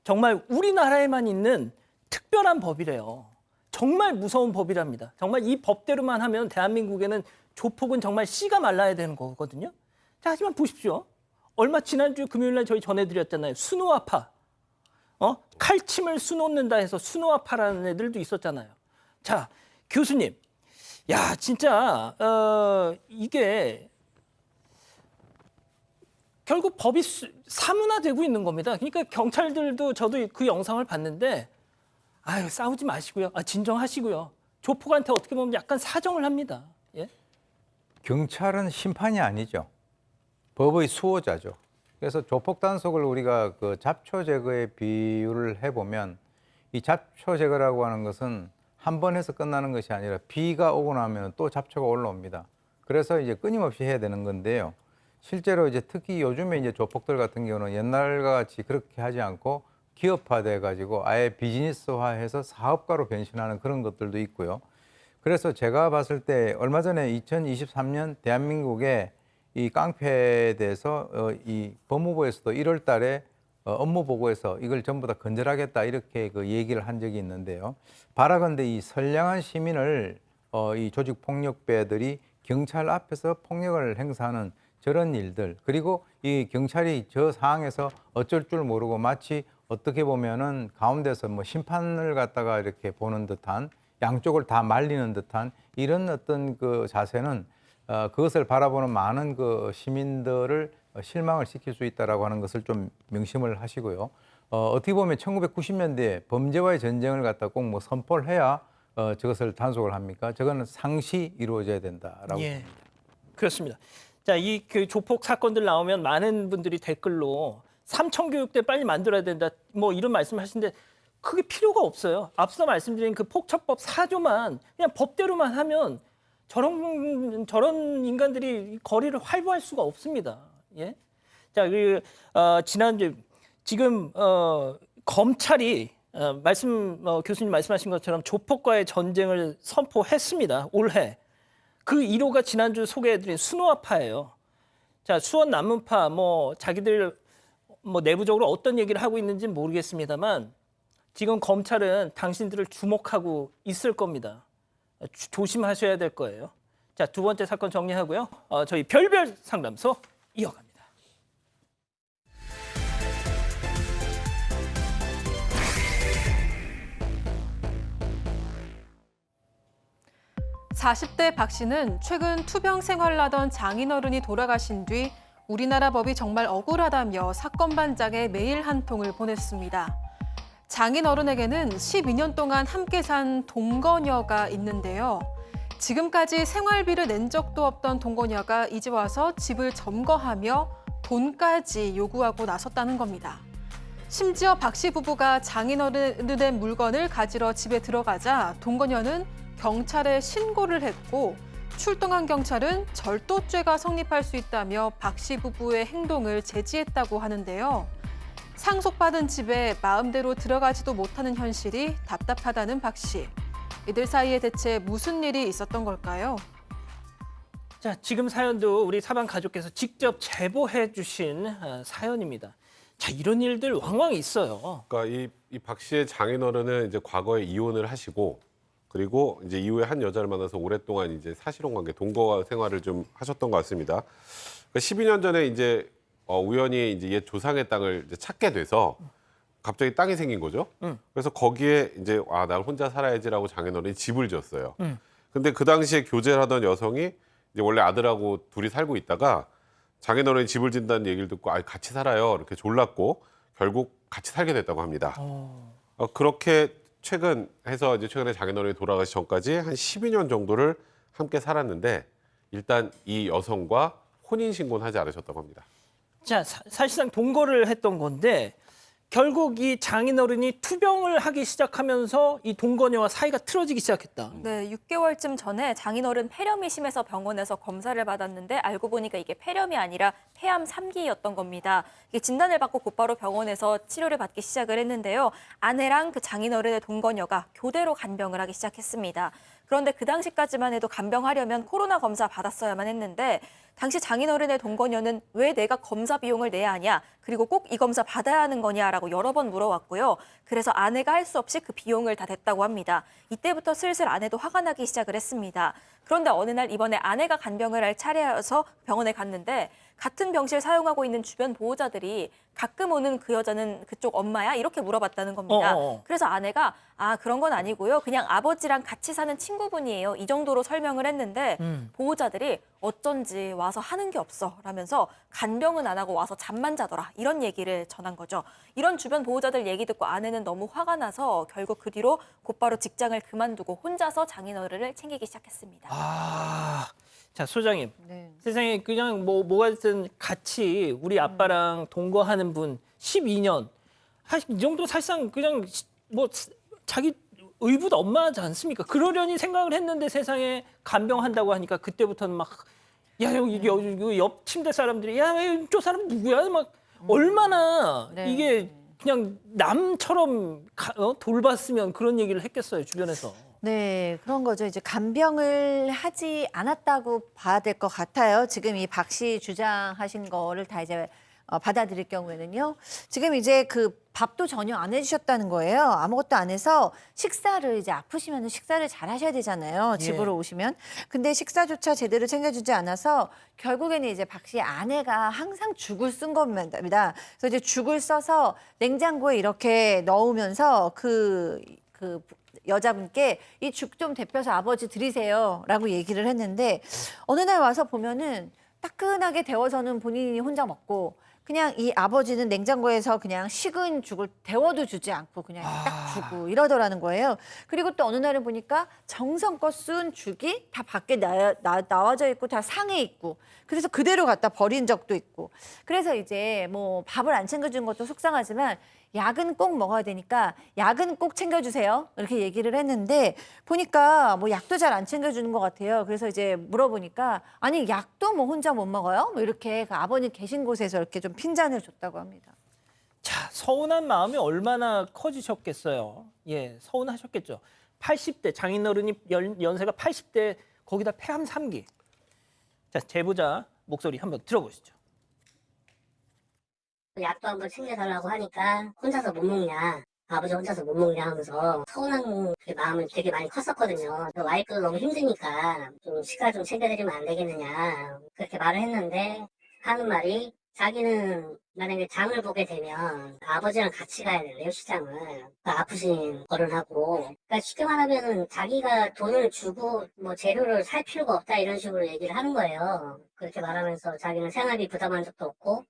정말 우리나라에만 있는 특별한 법이래요. 정말 무서운 법이랍니다. 정말 이 법대로만 하면 대한민국에는 조폭은 정말 씨가 말라야 되는 거거든요. 자, 하지만 보십시오. 얼마 지난주 금요일 날 저희 전해드렸잖아요. 수노아파. 칼침을 수놓는다 해서 수노아파라는 애들도 있었잖아요. 자, 교수님. 야, 진짜 이게 결국 법이 사문화되고 있는 겁니다. 그러니까 경찰들도, 저도 그 영상을 봤는데 아유, 싸우지 마시고요. 진정하시고요. 조폭한테 어떻게 보면 약간 사정을 합니다. 예? 경찰은 심판이 아니죠. 법의 수호자죠. 그래서 조폭 단속을 우리가 그 잡초 제거에 비유를 해보면, 이 잡초 제거라고 하는 것은 한 번 해서 끝나는 것이 아니라 비가 오고 나면 또 잡초가 올라옵니다. 그래서 이제 끊임없이 해야 되는 건데요. 실제로 이제 특히 요즘에 이제 조폭들 같은 경우는 옛날과 같이 그렇게 하지 않고 기업화돼 가지고 아예 비즈니스화해서 사업가로 변신하는 그런 것들도 있고요. 그래서 제가 봤을 때 얼마 전에 2023년 대한민국의 이 깡패에 대해서 이 법무부에서도 1월 달에 업무 보고에서 이걸 전부 다 건절하겠다 이렇게 그 얘기를 한 적이 있는데요. 바라건대 이 선량한 시민을 이 조직 폭력배들이 경찰 앞에서 폭력을 행사하는 저런 일들 그리고 이 경찰이 저 상황에서 어쩔 줄 모르고 마치 어떻게 보면은 가운데서 뭐 심판을 갖다가 이렇게 보는 듯한 양쪽을 다 말리는 듯한 이런 어떤 그 자세는 그것을 바라보는 많은 그 시민들을 실망을 시킬 수 있다라고 하는 것을 좀 명심을 하시고요. 어떻게 보면 1990년대 범죄와의 전쟁을 갖다 꼭 뭐 선포를 해야 저것을 단속을 합니까? 저거는 상시 이루어져야 된다라고 예. 봅니다. 그렇습니다. 자, 이 그 조폭 사건들 나오면 많은 분들이 댓글로 삼청교육대 빨리 만들어야 된다. 뭐 이런 말씀하시는데 그게 필요가 없어요. 앞서 말씀드린 그 폭처법 4조만 그냥 법대로만 하면 저런 인간들이 거리를 활보할 수가 없습니다. 예. 자, 지난주 지금 검찰이 교수님 말씀하신 것처럼 조폭과의 전쟁을 선포했습니다. 올해. 그 1호가 지난주 소개해드린 수노아파예요. 자, 수원 남문파 자기들 내부적으로 어떤 얘기를 하고 있는지는 모르겠습니다만 지금 검찰은 당신들을 주목하고 있을 겁니다. 조심하셔야 될 거예요. 자, 두 번째 사건 정리하고요. 저희 별별 상담소 이어갑니다. (40대) 박 씨는 최근 투병 생활을 하던 장인어른이 돌아가신 뒤 우리나라 법이 정말 억울하다며 사건 반장에 메일 한 통을 보냈습니다. 장인어른에게는 12년 동안 함께 산 동거녀가 있는데요. 지금까지 생활비를 낸 적도 없던 동거녀가 이제 와서 집을 점거하며 돈까지 요구하고 나섰다는 겁니다. 심지어 박 씨 부부가 장인어른의 물건을 가지러 집에 들어가자 동거녀는 경찰에 신고를 했고 출동한 경찰은 절도죄가 성립할 수 있다며 박 씨 부부의 행동을 제지했다고 하는데요. 상속받은 집에 마음대로 들어가지도 못하는 현실이 답답하다는 박 씨. 이들 사이에 대체 무슨 일이 있었던 걸까요? 자, 지금 사연도 우리 사방 가족께서 직접 제보해 주신 사연입니다. 자, 이런 일들 왕왕 있어요. 그러니까 이 박 씨의 장인어른은 이제 과거에 이혼을 하시고 그리고 이제 이후에 한 여자를 만나서 오랫동안 이제 사실혼 관계, 동거 생활을 좀 하셨던 것 같습니다. 그러니까 12년 전에 이제 우연히 이제 옛 조상의 땅을 이제 찾게 돼서 갑자기 땅이 생긴 거죠. 그래서 거기에 이제 난 혼자 살아야지라고 장인어른이 집을 지었어요. 근데 그 당시에 교제를 하던 여성이 이제 원래 아들하고 둘이 살고 있다가 장인어른이 집을 짓는다는 얘기를 듣고 같이 살아요. 이렇게 졸랐고 결국 같이 살게 됐다고 합니다. 그렇게 최근에 장인어른이 돌아가기 전까지 한 12년 정도를 함께 살았는데 일단 이 여성과 혼인신고는 하지 않으셨다고 합니다. 자, 사실상 동거를 했던 건데 결국 이 장인어른이 투병을 하기 시작하면서 이 동거녀와 사이가 틀어지기 시작했다. 네, 6개월쯤 전에 장인어른 폐렴이 심해서 병원에서 검사를 받았는데 알고 보니까 이게 폐렴이 아니라 폐암 3기였던 겁니다. 이게 진단을 받고 곧바로 병원에서 치료를 받기 시작을 했는데요. 아내랑 그 장인어른의 동거녀가 교대로 간병을 하기 시작했습니다. 그런데 그 당시까지만 해도 간병하려면 코로나 검사 받았어야만 했는데 당시 장인어른의 동거녀는 왜 내가 검사 비용을 내야 하냐, 그리고 꼭 이 검사 받아야 하는 거냐라고 여러 번 물어왔고요. 그래서 아내가 할 수 없이 그 비용을 다 댔다고 합니다. 이때부터 슬슬 아내도 화가 나기 시작을 했습니다. 그런데 어느 날 이번에 아내가 간병을 할 차례여서 병원에 갔는데 같은 병실 사용하고 있는 주변 보호자들이 가끔 오는 그 여자는 그쪽 엄마야? 이렇게 물어봤다는 겁니다. 그래서 아내가 그런 건 아니고요. 그냥 아버지랑 같이 사는 친구분이에요. 이 정도로 설명을 했는데 보호자들이 어쩐지 와서 하는 게 없어 라면서 간병은 안 하고 와서 잠만 자더라. 이런 얘기를 전한 거죠. 이런 주변 보호자들 얘기 듣고 아내는 너무 화가 나서 결국 그 뒤로 곧바로 직장을 그만두고 혼자서 장인어른을 챙기기 시작했습니다. 자, 소장님. 네. 세상에 그냥 뭐가 됐든 같이 우리 아빠랑 동거하는 분 12년. 이 정도 사실상 그냥 자기 의붓 엄마지 않습니까? 그러려니 생각을 했는데 세상에 간병한다고 하니까 그때부터는 막 여기 옆 침대 사람들이 저 사람 누구야? 막 얼마나 네. 이게 그냥 남처럼 돌봤으면 그런 얘기를 했겠어요, 주변에서. 네, 그런 거죠. 이제 간병을 하지 않았다고 봐야 될 것 같아요. 지금 이 박 씨 주장하신 거를 다 이제 받아들일 경우에는요. 지금 이제 그 밥도 전혀 안 해주셨다는 거예요. 아무것도 안 해서 식사를 이제 아프시면 식사를 잘 하셔야 되잖아요. 집으로 오시면. 근데 식사조차 제대로 챙겨주지 않아서 결국에는 이제 박 씨 아내가 항상 죽을 쓴 겁니다. 그래서 이제 죽을 써서 냉장고에 이렇게 넣으면서 그 여자분께 이 죽 좀 데펴서 아버지 드리세요라고 얘기를 했는데 어느 날 와서 보면은 따끈하게 데워서는 본인이 혼자 먹고 그냥 이 아버지는 냉장고에서 그냥 식은 죽을 데워도 주지 않고 그냥 딱 주고 이러더라는 거예요. 그리고 또 어느 날은 보니까 정성껏 쓴 죽이 다 밖에 나와져 있고 다 상해 있고 그래서 그대로 갖다 버린 적도 있고 그래서 이제 뭐 밥을 안 챙겨준 것도 속상하지만 약은 꼭 먹어야 되니까 약은 꼭 챙겨주세요. 이렇게 얘기를 했는데 보니까 뭐 약도 잘 안 챙겨주는 것 같아요. 그래서 이제 물어보니까 아니 약도 뭐 혼자 못 먹어요? 뭐 이렇게 그 아버님 계신 곳에서 이렇게 좀 핀잔을 줬다고 합니다. 자, 서운한 마음이 얼마나 커지셨겠어요. 예, 서운하셨겠죠. 80대 장인어른이 연세가 80대 거기다 폐암 3기. 자, 제보자 목소리 한번 들어보시죠. 약도 한번 챙겨달라고 하니까 혼자서 못 먹냐, 아버지 혼자서 못 먹냐 하면서 서운한 그 마음은 되게 많이 컸었거든요. 와이프도 너무 힘드니까 좀 식사 좀 챙겨드리면 안 되겠느냐 그렇게 말을 했는데 하는 말이 자기는 만약에 장을 보게 되면 아버지랑 같이 가야 된대요, 시장을. 아프신 어른하고. 그러니까 쉽게 말하면 자기가 돈을 주고 뭐 재료를 살 필요가 없다 이런 식으로 얘기를 하는 거예요. 그렇게 말하면서 자기는 생활비 부담한 적도 없고.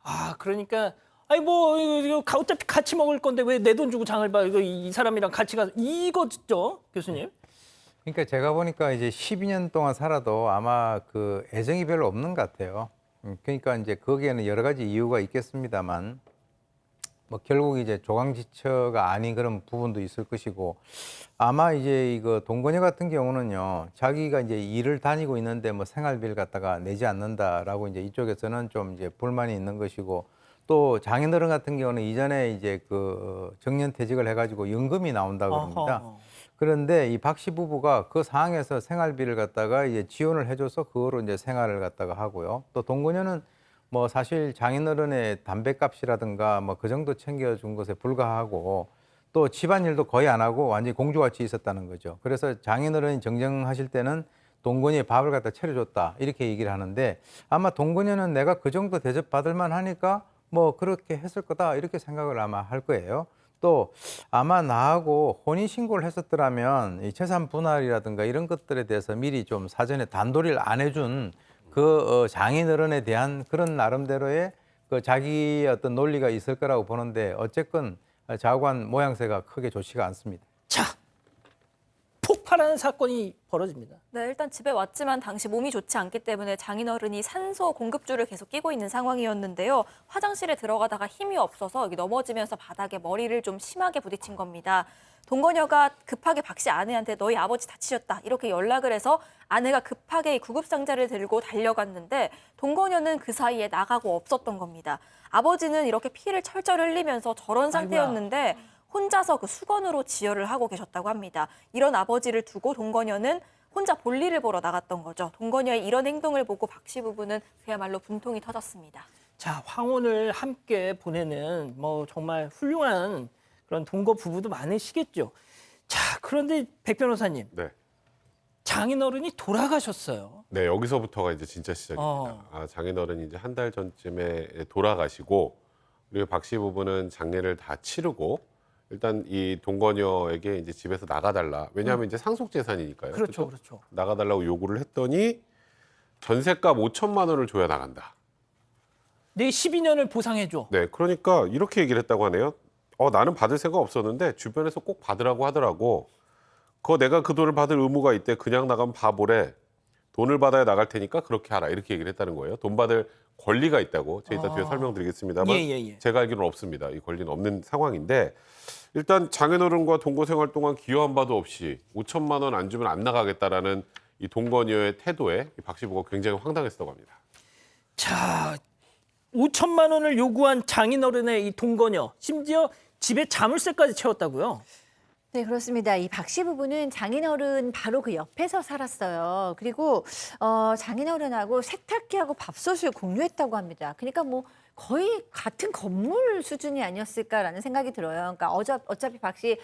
아, 그러니까 아니 뭐 이거 어차피 같이 먹을 건데 왜 내 돈 주고 장을 봐? 이거 이 사람이랑 같이 가서 이거죠, 교수님? 그러니까 제가 보니까 이제 12년 동안 살아도 아마 그 애정이 별로 없는 것 같아요. 그러니까 이제 거기에는 여러 가지 이유가 있겠습니다만 뭐 결국 이제 조강지처가 아닌 그런 부분도 있을 것이고 아마 이제 이거 동거녀 같은 경우는요 자기가 이제 일을 다니고 있는데 뭐 생활비를 갖다가 내지 않는다라고 이제 이쪽에서는 좀 이제 불만이 있는 것이고 또 장인어른 같은 경우는 이전에 이제 그 정년퇴직을 해가지고 연금이 나온다고 합니다. 그런데 이 박 씨 부부가 그 상황에서 생활비를 갖다가 이제 지원을 해줘서 그거로 이제 생활을 갖다가 하고요. 또 동거녀는 뭐 사실 장인어른의 담뱃값이라든가 뭐 그 정도 챙겨준 것에 불과하고 또 집안일도 거의 안 하고 완전히 공주같이 있었다는 거죠. 그래서 장인어른이 정정하실 때는 동거녀의 밥을 갖다 차려줬다 이렇게 얘기를 하는데 아마 동거녀는 내가 그 정도 대접받을 만하니까 뭐 그렇게 했을 거다 이렇게 생각을 아마 할 거예요. 또 아마 나하고 혼인신고를 했었더라면 이 재산 분할이라든가 이런 것들에 대해서 미리 좀 사전에 단도리를 안 해준 그 장인어른에 대한 그런 나름대로의 그 자기 어떤 논리가 있을 거라고 보는데 어쨌건 자관 모양새가 크게 좋지가 않습니다. 자, 폭발하는 사건이 벌어집니다. 네, 일단 집에 왔지만 당시 몸이 좋지 않기 때문에 장인어른이 산소 공급줄을 계속 끼고 있는 상황이었는데요. 화장실에 들어가다가 힘이 없어서 여기 넘어지면서 바닥에 머리를 좀 심하게 부딪힌 겁니다. 동거녀가 급하게 박 씨 아내한테 너희 아버지 다치셨다 이렇게 연락을 해서 아내가 급하게 이 구급상자를 들고 달려갔는데 동거녀는 그 사이에 나가고 없었던 겁니다. 아버지는 이렇게 피를 철철 흘리면서 저런 상태였는데 혼자서 그 수건으로 지혈을 하고 계셨다고 합니다. 이런 아버지를 두고 동거녀는 혼자 볼일을 보러 나갔던 거죠. 동거녀의 이런 행동을 보고 박 씨 부부는 그야말로 분통이 터졌습니다. 자, 황혼을 함께 보내는 뭐 정말 훌륭한 그런 동거 부부도 많으시겠죠. 자, 그런데 백 변호사님, 네. 장인어른이 돌아가셨어요. 네, 여기서부터가 이제 진짜 시작입니다. 장인어른이 이제 한 달 전쯤에 돌아가시고 그리고 박 씨 부부는 장례를 다 치르고 일단 이 동거녀에게 이제 집에서 나가달라. 왜냐하면 이제 상속 재산이니까요. 그렇죠, 그렇죠. 나가달라고 요구를 했더니 전셋값 5천만 원을 줘야 나간다. 내 12년을 보상해줘. 네, 그러니까 이렇게 얘기를 했다고 하네요. 나는 받을 생각 없었는데 주변에서 꼭 받으라고 하더라고. 내가 그 돈을 받을 의무가 있대. 그냥 나가면 바보래. 돈을 받아야 나갈 테니까 그렇게 하라. 이렇게 얘기를 했다는 거예요. 돈 받을 권리가 있다고. 제가 이따 뒤에 설명드리겠습니다만 제가 알기로는 없습니다. 이 권리는 없는 상황인데 일단 장인어른과 동거 생활 동안 기여한 바도 없이 5천만 원 안 주면 안 나가겠다라는 이 동거녀의 태도에 박 씨 부부가 굉장히 황당했다고 합니다. 자, 5천만 원을 요구한 장인어른의 이 동거녀, 심지어 집에 자물쇠까지 채웠다고요? 네, 그렇습니다. 이 박 씨 부부는 장인어른 바로 그 옆에서 살았어요. 그리고 장인어른하고 세탁기하고 밥솥을 공유했다고 합니다. 그러니까 뭐 거의 같은 건물 수준이 아니었을까라는 생각이 들어요. 그러니까 어차피 박 씨의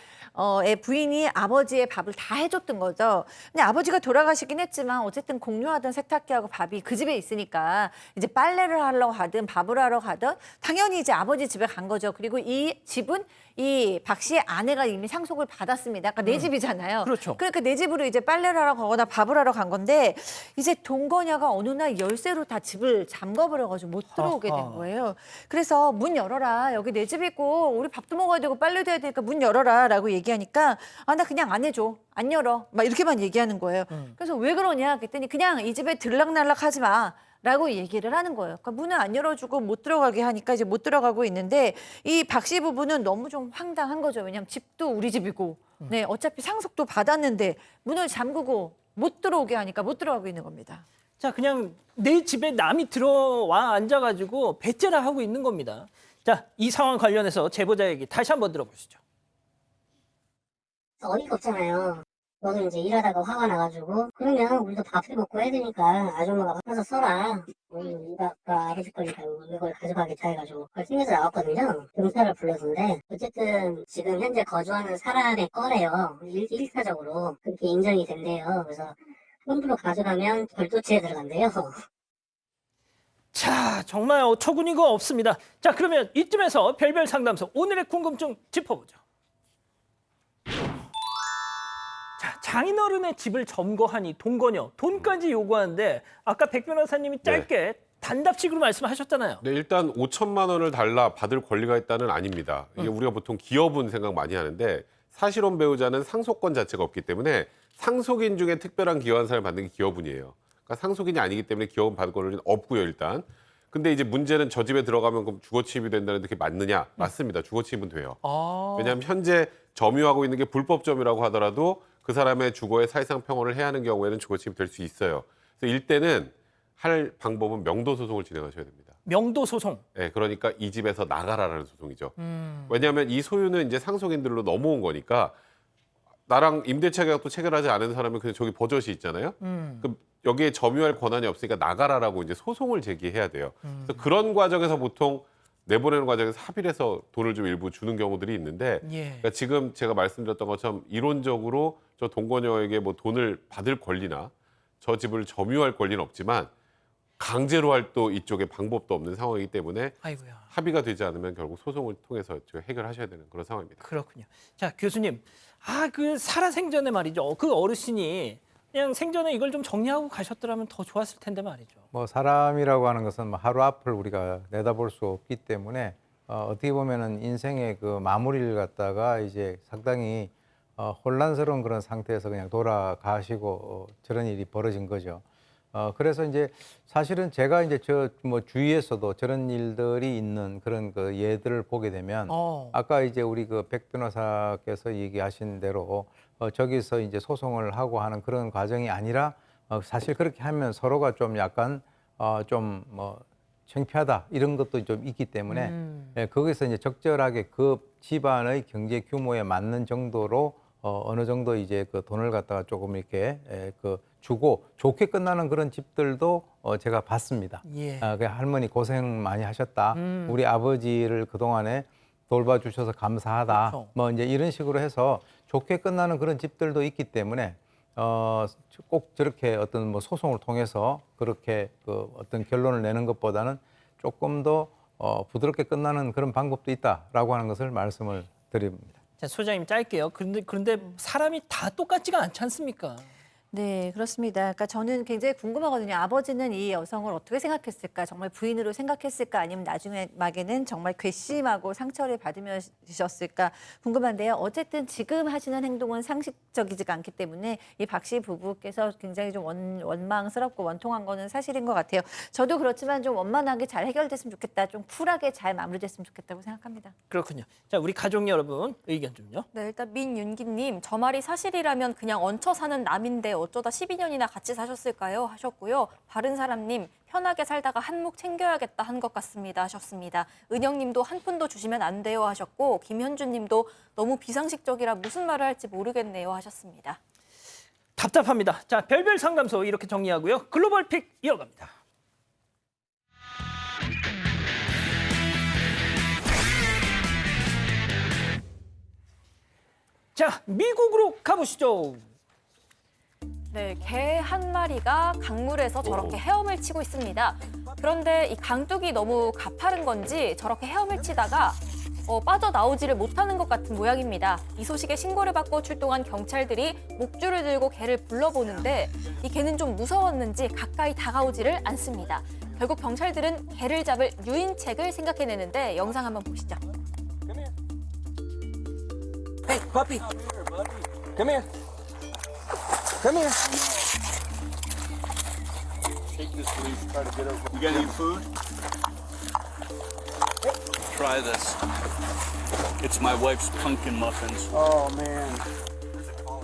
부인이 아버지의 밥을 다 해줬던 거죠. 근데 아버지가 돌아가시긴 했지만 어쨌든 공유하던 세탁기하고 밥이 그 집에 있으니까 이제 빨래를 하러 가든 밥을 하러 가든 당연히 이제 아버지 집에 간 거죠. 그리고 이 집은 이 박 씨의 아내가 이미 상속을 받았습니다. 그러니까 내 집이잖아요. 그렇죠. 그러니까 내 집으로 이제 빨래를 하러 가거나 밥을 하러 간 건데 이제 동거녀가 어느 날 열쇠로 다 집을 잠궈버려가지고 못 들어오게 된 거예요. 그래서 문 열어라. 여기 내 집이고 우리 밥도 먹어야 되고 빨래도 해야 되니까 문 열어라 라고 얘기하니까 아, 나 그냥 안 해줘. 안 열어. 막 이렇게만 얘기하는 거예요. 그래서 왜 그러냐 그랬더니 그냥 이 집에 들락날락 하지 마. 라고 얘기를 하는 거예요. 그러니까 문을 안 열어주고 못 들어가게 하니까 이제 못 들어가고 있는데 이 박 씨 부부는 너무 좀 황당한 거죠. 왜냐하면 집도 우리 집이고 네, 어차피 상속도 받았는데 문을 잠그고 못 들어오게 하니까 못 들어가고 있는 겁니다. 자, 그냥 내 집에 남이 들어와 앉아가지고 배째라 하고 있는 겁니다. 자, 이 상황 관련해서 제보자 얘기 다시 한번 들어보시죠. 어이가 없잖아요. 너는 이제 일하다가 화가 나가지고 그러면 우리도 밥해 먹고 해야 되니까 아줌마가 가서 써라. 이가 아버지 거니까 이걸 가져가겠다 해가지고 그걸 챙겨서 나왔거든요. 경찰을 불러서인데 어쨌든 지금 현재 거주하는 사람의 거래요. 일차적으로 그렇게 인정이 된대요. 그래서 함부로 가져가면 별도치에 들어간대요. 자, 정말 어처구니가 없습니다. 자, 그러면 이쯤에서 별별 상담소 오늘의 궁금증 짚어보죠. 자, 장인어른의 집을 점거하니 동거녀 돈까지 요구하는데 아까 백 변호사님이 짧게 단답식으로 말씀하셨잖아요. 네, 일단 5천만 원을 달라 받을 권리가 있다는 아닙니다. 이게 우리가 보통 기여분 생각 많이 하는데 사실혼 배우자는 상속권 자체가 없기 때문에 상속인 중에 특별한 기여한 사람을 받는 게 기여분이에요. 그러니까 상속인이 아니기 때문에 기여분 받을 권리는 없고요, 일단. 근데 이제 문제는 저 집에 들어가면 그럼 주거침입이 된다는데 그게 맞느냐? 맞습니다. 주거침입은 돼요. 왜냐하면 현재 점유하고 있는 게 불법 점유라고 하더라도 그 사람의 주거에 사실상 평온을 해야 하는 경우에는 주거침입 될 수 있어요. 그래서 일단은 할 방법은 명도 소송을 진행하셔야 됩니다. 명도 소송. 네, 그러니까 이 집에서 나가라라는 소송이죠. 왜냐하면 이 소유는 이제 상속인들로 넘어온 거니까 나랑 임대차 계약도 체결하지 않은 사람은 그냥 저기 버젓이 있잖아요. 그럼 여기에 점유할 권한이 없으니까 나가라라고 이제 소송을 제기해야 돼요. 그래서 그런 과정에서 보통 내보내는 과정에서 합의를 해서 돈을 좀 일부 주는 경우들이 있는데 그러니까 지금 제가 말씀드렸던 것처럼 이론적으로 저 동거녀에게 뭐 돈을 받을 권리나 저 집을 점유할 권리는 없지만 강제로 할 또 이쪽에 방법도 없는 상황이기 때문에 아이고야. 합의가 되지 않으면 결국 소송을 통해서 해결하셔야 되는 그런 상황입니다. 그렇군요. 자, 교수님. 그 살아생전에 말이죠. 그 어르신이 그냥 생전에 이걸 좀 정리하고 가셨더라면 더 좋았을 텐데 말이죠. 뭐 사람이라고 하는 것은 뭐 하루 앞을 우리가 내다볼 수 없기 때문에 어떻게 보면은 인생의 그 마무리를 갖다가 이제 상당히 혼란스러운 그런 상태에서 그냥 돌아가시고 저런 일이 벌어진 거죠. 그래서 이제 사실은 제가 이제 저 뭐 주위에서도 저런 일들이 있는 그런 그 예들을 보게 되면 아까 이제 우리 그 백 변호사께서 얘기하신 대로 저기서 이제 소송을 하고 하는 그런 과정이 아니라 사실 그렇게 하면 서로가 좀 약간 좀 뭐 창피하다 이런 것도 좀 있기 때문에 거기서 이제 적절하게 그 집안의 경제 규모에 맞는 정도로 어느 정도 이제 그 돈을 갖다가 조금 이렇게 그 주고 좋게 끝나는 그런 집들도 제가 봤습니다. 그 할머니 고생 많이 하셨다. 우리 아버지를 그동안에 돌봐주셔서 감사하다. 그렇죠. 뭐 이제 이런 식으로 해서 좋게 끝나는 그런 집들도 있기 때문에 꼭 저렇게 어떤 뭐 소송을 통해서 그렇게 그 어떤 결론을 내는 것보다는 조금 더 부드럽게 끝나는 그런 방법도 있다라고 하는 것을 말씀을 드립니다. 자, 소장님 짧게요. 그런데 사람이 다 똑같지가 않지 않습니까? 네, 그렇습니다. 그러니까 저는 굉장히 궁금하거든요. 아버지는 이 여성을 어떻게 생각했을까? 정말 부인으로 생각했을까? 아니면 나중에 막에는 정말 괘씸하고 상처를 받으셨을까? 궁금한데요. 어쨌든 지금 하시는 행동은 상식적이지가 않기 때문에 이 박 씨 부부께서 굉장히 좀 원망스럽고 원통한 거는 사실인 것 같아요. 저도 그렇지만 좀 원만하게 잘 해결됐으면 좋겠다. 좀 쿨하게 잘 마무리됐으면 좋겠다고 생각합니다. 그렇군요. 자, 우리 가족 여러분 의견 좀요. 네, 일단 민윤기님, 저 말이 사실이라면 그냥 얹혀 사는 남인데 어쩌다 12년이나 같이 사셨을까요? 하셨고요. 바른사람님, 편하게 살다가 한몫 챙겨야겠다 한 것 같습니다 하셨습니다. 은영님도 한 푼도 주시면 안 돼요 하셨고, 김현주님도 너무 비상식적이라 무슨 말을 할지 모르겠네요 하셨습니다. 답답합니다. 자, 별별 상담소 이렇게 정리하고요. 글로벌 픽 이어갑니다. 자, 미국으로 가보시죠. 네, 개 한 마리가 강물에서 저렇게 헤엄을 치고 있습니다. 그런데 이 강둑이 너무 가파른 건지 저렇게 헤엄을 치다가 빠져나오지를 못하는 것 같은 모양입니다. 이 소식에 신고를 받고 출동한 경찰들이 목줄을 들고 개를 불러보는데 이 개는 좀 무서웠는지 가까이 다가오지를 않습니다. 결국 경찰들은 개를 잡을 유인책을 생각해내는데 영상 한번 보시죠. Hey, puppy. Come here. Come here. You got any food? Try this. It's my wife's pumpkin muffins. Oh, man.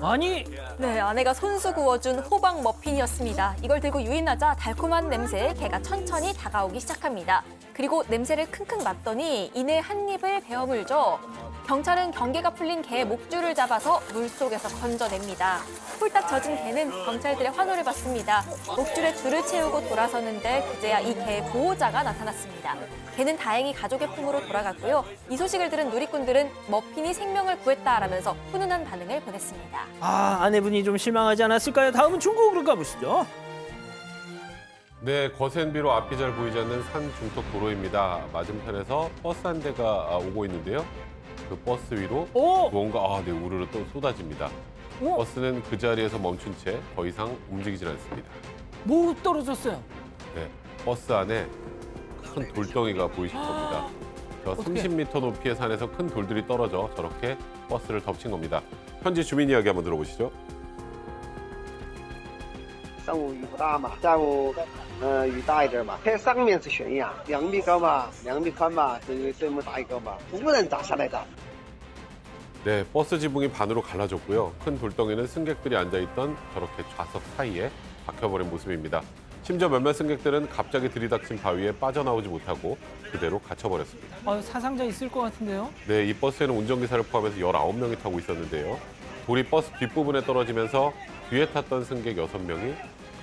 아니, 네, 아내가 손수 구워준 호박 머핀이었습니다. 이걸 들고 유인하자 달콤한 냄새에 개가 천천히 다가오기 시작합니다. 그리고 냄새를 킁킁 맡더니 이내 한 입을 베어 물죠. 경찰은 경계가 풀린 개의 목줄을 잡아서 물속에서 건져냅니다. 홀딱 젖은 개는 경찰들의 환호를 받습니다. 목줄에 줄을 채우고 돌아서는데 그제야 이 개의 보호자가 나타났습니다. 개는 다행히 가족의 품으로 돌아갔고요. 이 소식을 들은 누리꾼들은 머핀이 생명을 구했다라면서 훈훈한 반응을 보냈습니다. 아, 아내분이 좀 실망하지 않았을까요? 다음은 중국으로 가보시죠. 네, 거센 비로 앞이 잘 보이지 않는 산 중턱 도로입니다. 맞은편에서 버스 한 대가 오고 있는데요. 그 버스 위로 무언가 우르르 또 쏟아집니다. 버스는 그 자리에서 멈춘 채 더 이상 움직이질 않습니다. 뭐 떨어졌어요? 네, 버스 안에 큰 돌덩이가 보이실 겁니다. 저 30m 높이의 산에서 큰 돌들이 떨어져 저렇게 버스를 덮친 겁니다. 현지 주민 이야기 한번 들어보시죠. 上午雨不大嘛，下午雨大一点嘛。它上面是悬崖，2米高嘛，2米宽嘛，这么大一个嘛，不能砸下来的。 네, 버스 지붕이 반으로 갈라졌고요. 큰 돌덩이는 승객들이 앉아있던 저렇게 좌석 사이에 박혀버린 모습입니다. 심지어 몇몇 승객들은 갑자기 들이닥친 바위에 빠져나오지 못하고 그대로 갇혀버렸습니다. 사상자 있을 것 같은데요? 네, 이 버스에는 운전기사를 포함해서 19명이 타고 있었는데요. 돌이 버스 뒷부분에 떨어지면서 뒤에 탔던 승객 6명이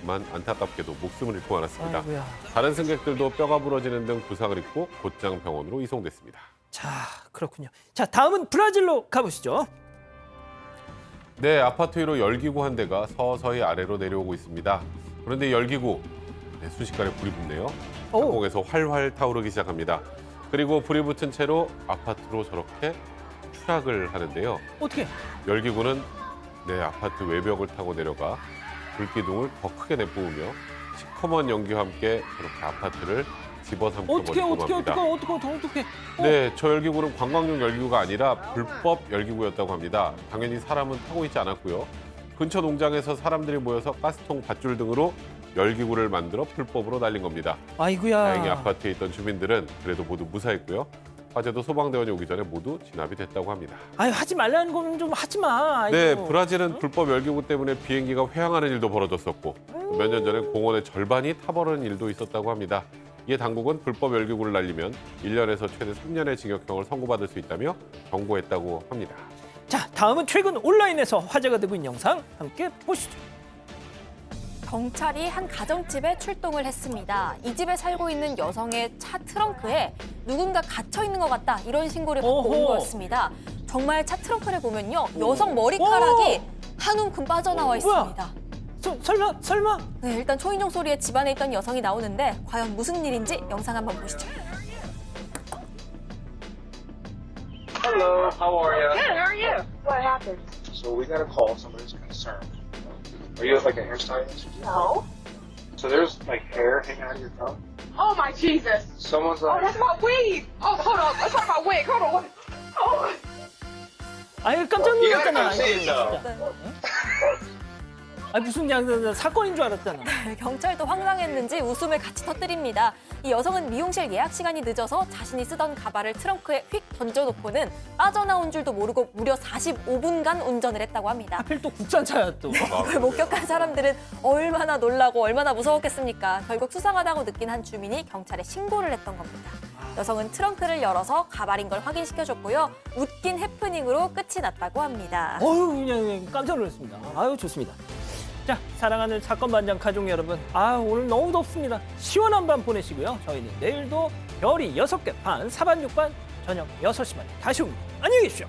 그만 안타깝게도 목숨을 잃고 말았습니다. 아이고야. 다른 승객들도 뼈가 부러지는 등 부상을 입고 곧장 병원으로 이송됐습니다. 자, 그렇군요. 자, 다음은 브라질로 가보시죠. 네, 아파트 위로 열기구 한 대가 서서히 아래로 내려오고 있습니다. 그런데 열기구, 순식간에 불이 붙네요. 상공에서 활활 타오르기 시작합니다. 그리고 불이 붙은 채로 아파트로 저렇게 추락을 하는데요. 어떻게? 열기구는 아파트 외벽을 타고 내려가 불기둥을 더 크게 내뿜으며 시커먼 연기와 함께 저렇게 아파트를 집어삼켜 버리고 맙니다. 어떻게? 네, 저 열기구는 관광용 열기구가 아니라 불법 열기구였다고 합니다. 당연히 사람은 타고 있지 않았고요. 근처 농장에서 사람들이 모여서 가스통 밧줄 등으로 열기구를 만들어 불법으로 날린 겁니다. 아이고야. 다행히 아파트에 있던 주민들은 그래도 모두 무사했고요. 화재도 소방대원이 오기 전에 모두 진압이 됐다고 합니다. 하지 말라는 건 좀 하지 마. 아이고. 네, 브라질은 불법 열기구 때문에 비행기가 회항하는 일도 벌어졌었고 몇 년 전에 공원의 절반이 타버리는 일도 있었다고 합니다. 이에 당국은 불법 열기구를 날리면 1년에서 최대 3년의 징역형을 선고받을 수 있다며 경고했다고 합니다. 자, 다음은 최근 온라인에서 화제가 되고 있는 영상 함께 보시죠. 경찰이 한 가정집에 출동을 했습니다. 이 집에 살고 있는 여성의 차 트렁크에 누군가 gat혀 있는 것 같다, 이런 신고를 받고 온 거였습니다. 정말 차 트렁크를 보면요, 여성 머리카락이 한 움큼 빠져나와 있습니다. 설마? 네, 일단 초인종 소리에 집안에 있던 여성이 나오는데 과연 무슨 일인지 영상 한번 보시죠. Hello, how are you? Good, how are you? What happened? So we got a call. Somebody's concerned. Are you like a hairstylist? No. So there's like hair hanging out of your tongue. Oh my Jesus. Someone's Oh, like. that's my wig. Oh, hold on. Let's talk about wig. Hold on. Oh. 깜짝 놀랐잖아. 네, 무슨 사건인 줄 알았잖아. 경찰도 황당했는지 웃음을 같이 터뜨립니다. 이 여성은 미용실 예약 시간이 늦어서 자신이 쓰던 가발을 트렁크에 휙 던져놓고는 빠져나온 줄도 모르고 무려 45분간 운전을 했다고 합니다. 하필 또 국산차야 또. 그걸 목격한 사람들은 얼마나 놀라고 얼마나 무서웠겠습니까? 결국 수상하다고 느낀 한 주민이 경찰에 신고를 했던 겁니다. 여성은 트렁크를 열어서 가발인 걸 확인시켜줬고요. 웃긴 해프닝으로 끝이 났다고 합니다. 어휴, 그냥 깜짝 놀랐습니다. 아유, 좋습니다. 자, 사랑하는 사건 반장 가족 여러분, 오늘 너무 덥습니다. 시원한 밤 보내시고요. 저희는 내일도 별이 6개 반, 사반 6반 저녁 6시 반에 다시 옵니다. 안녕히 계십시오.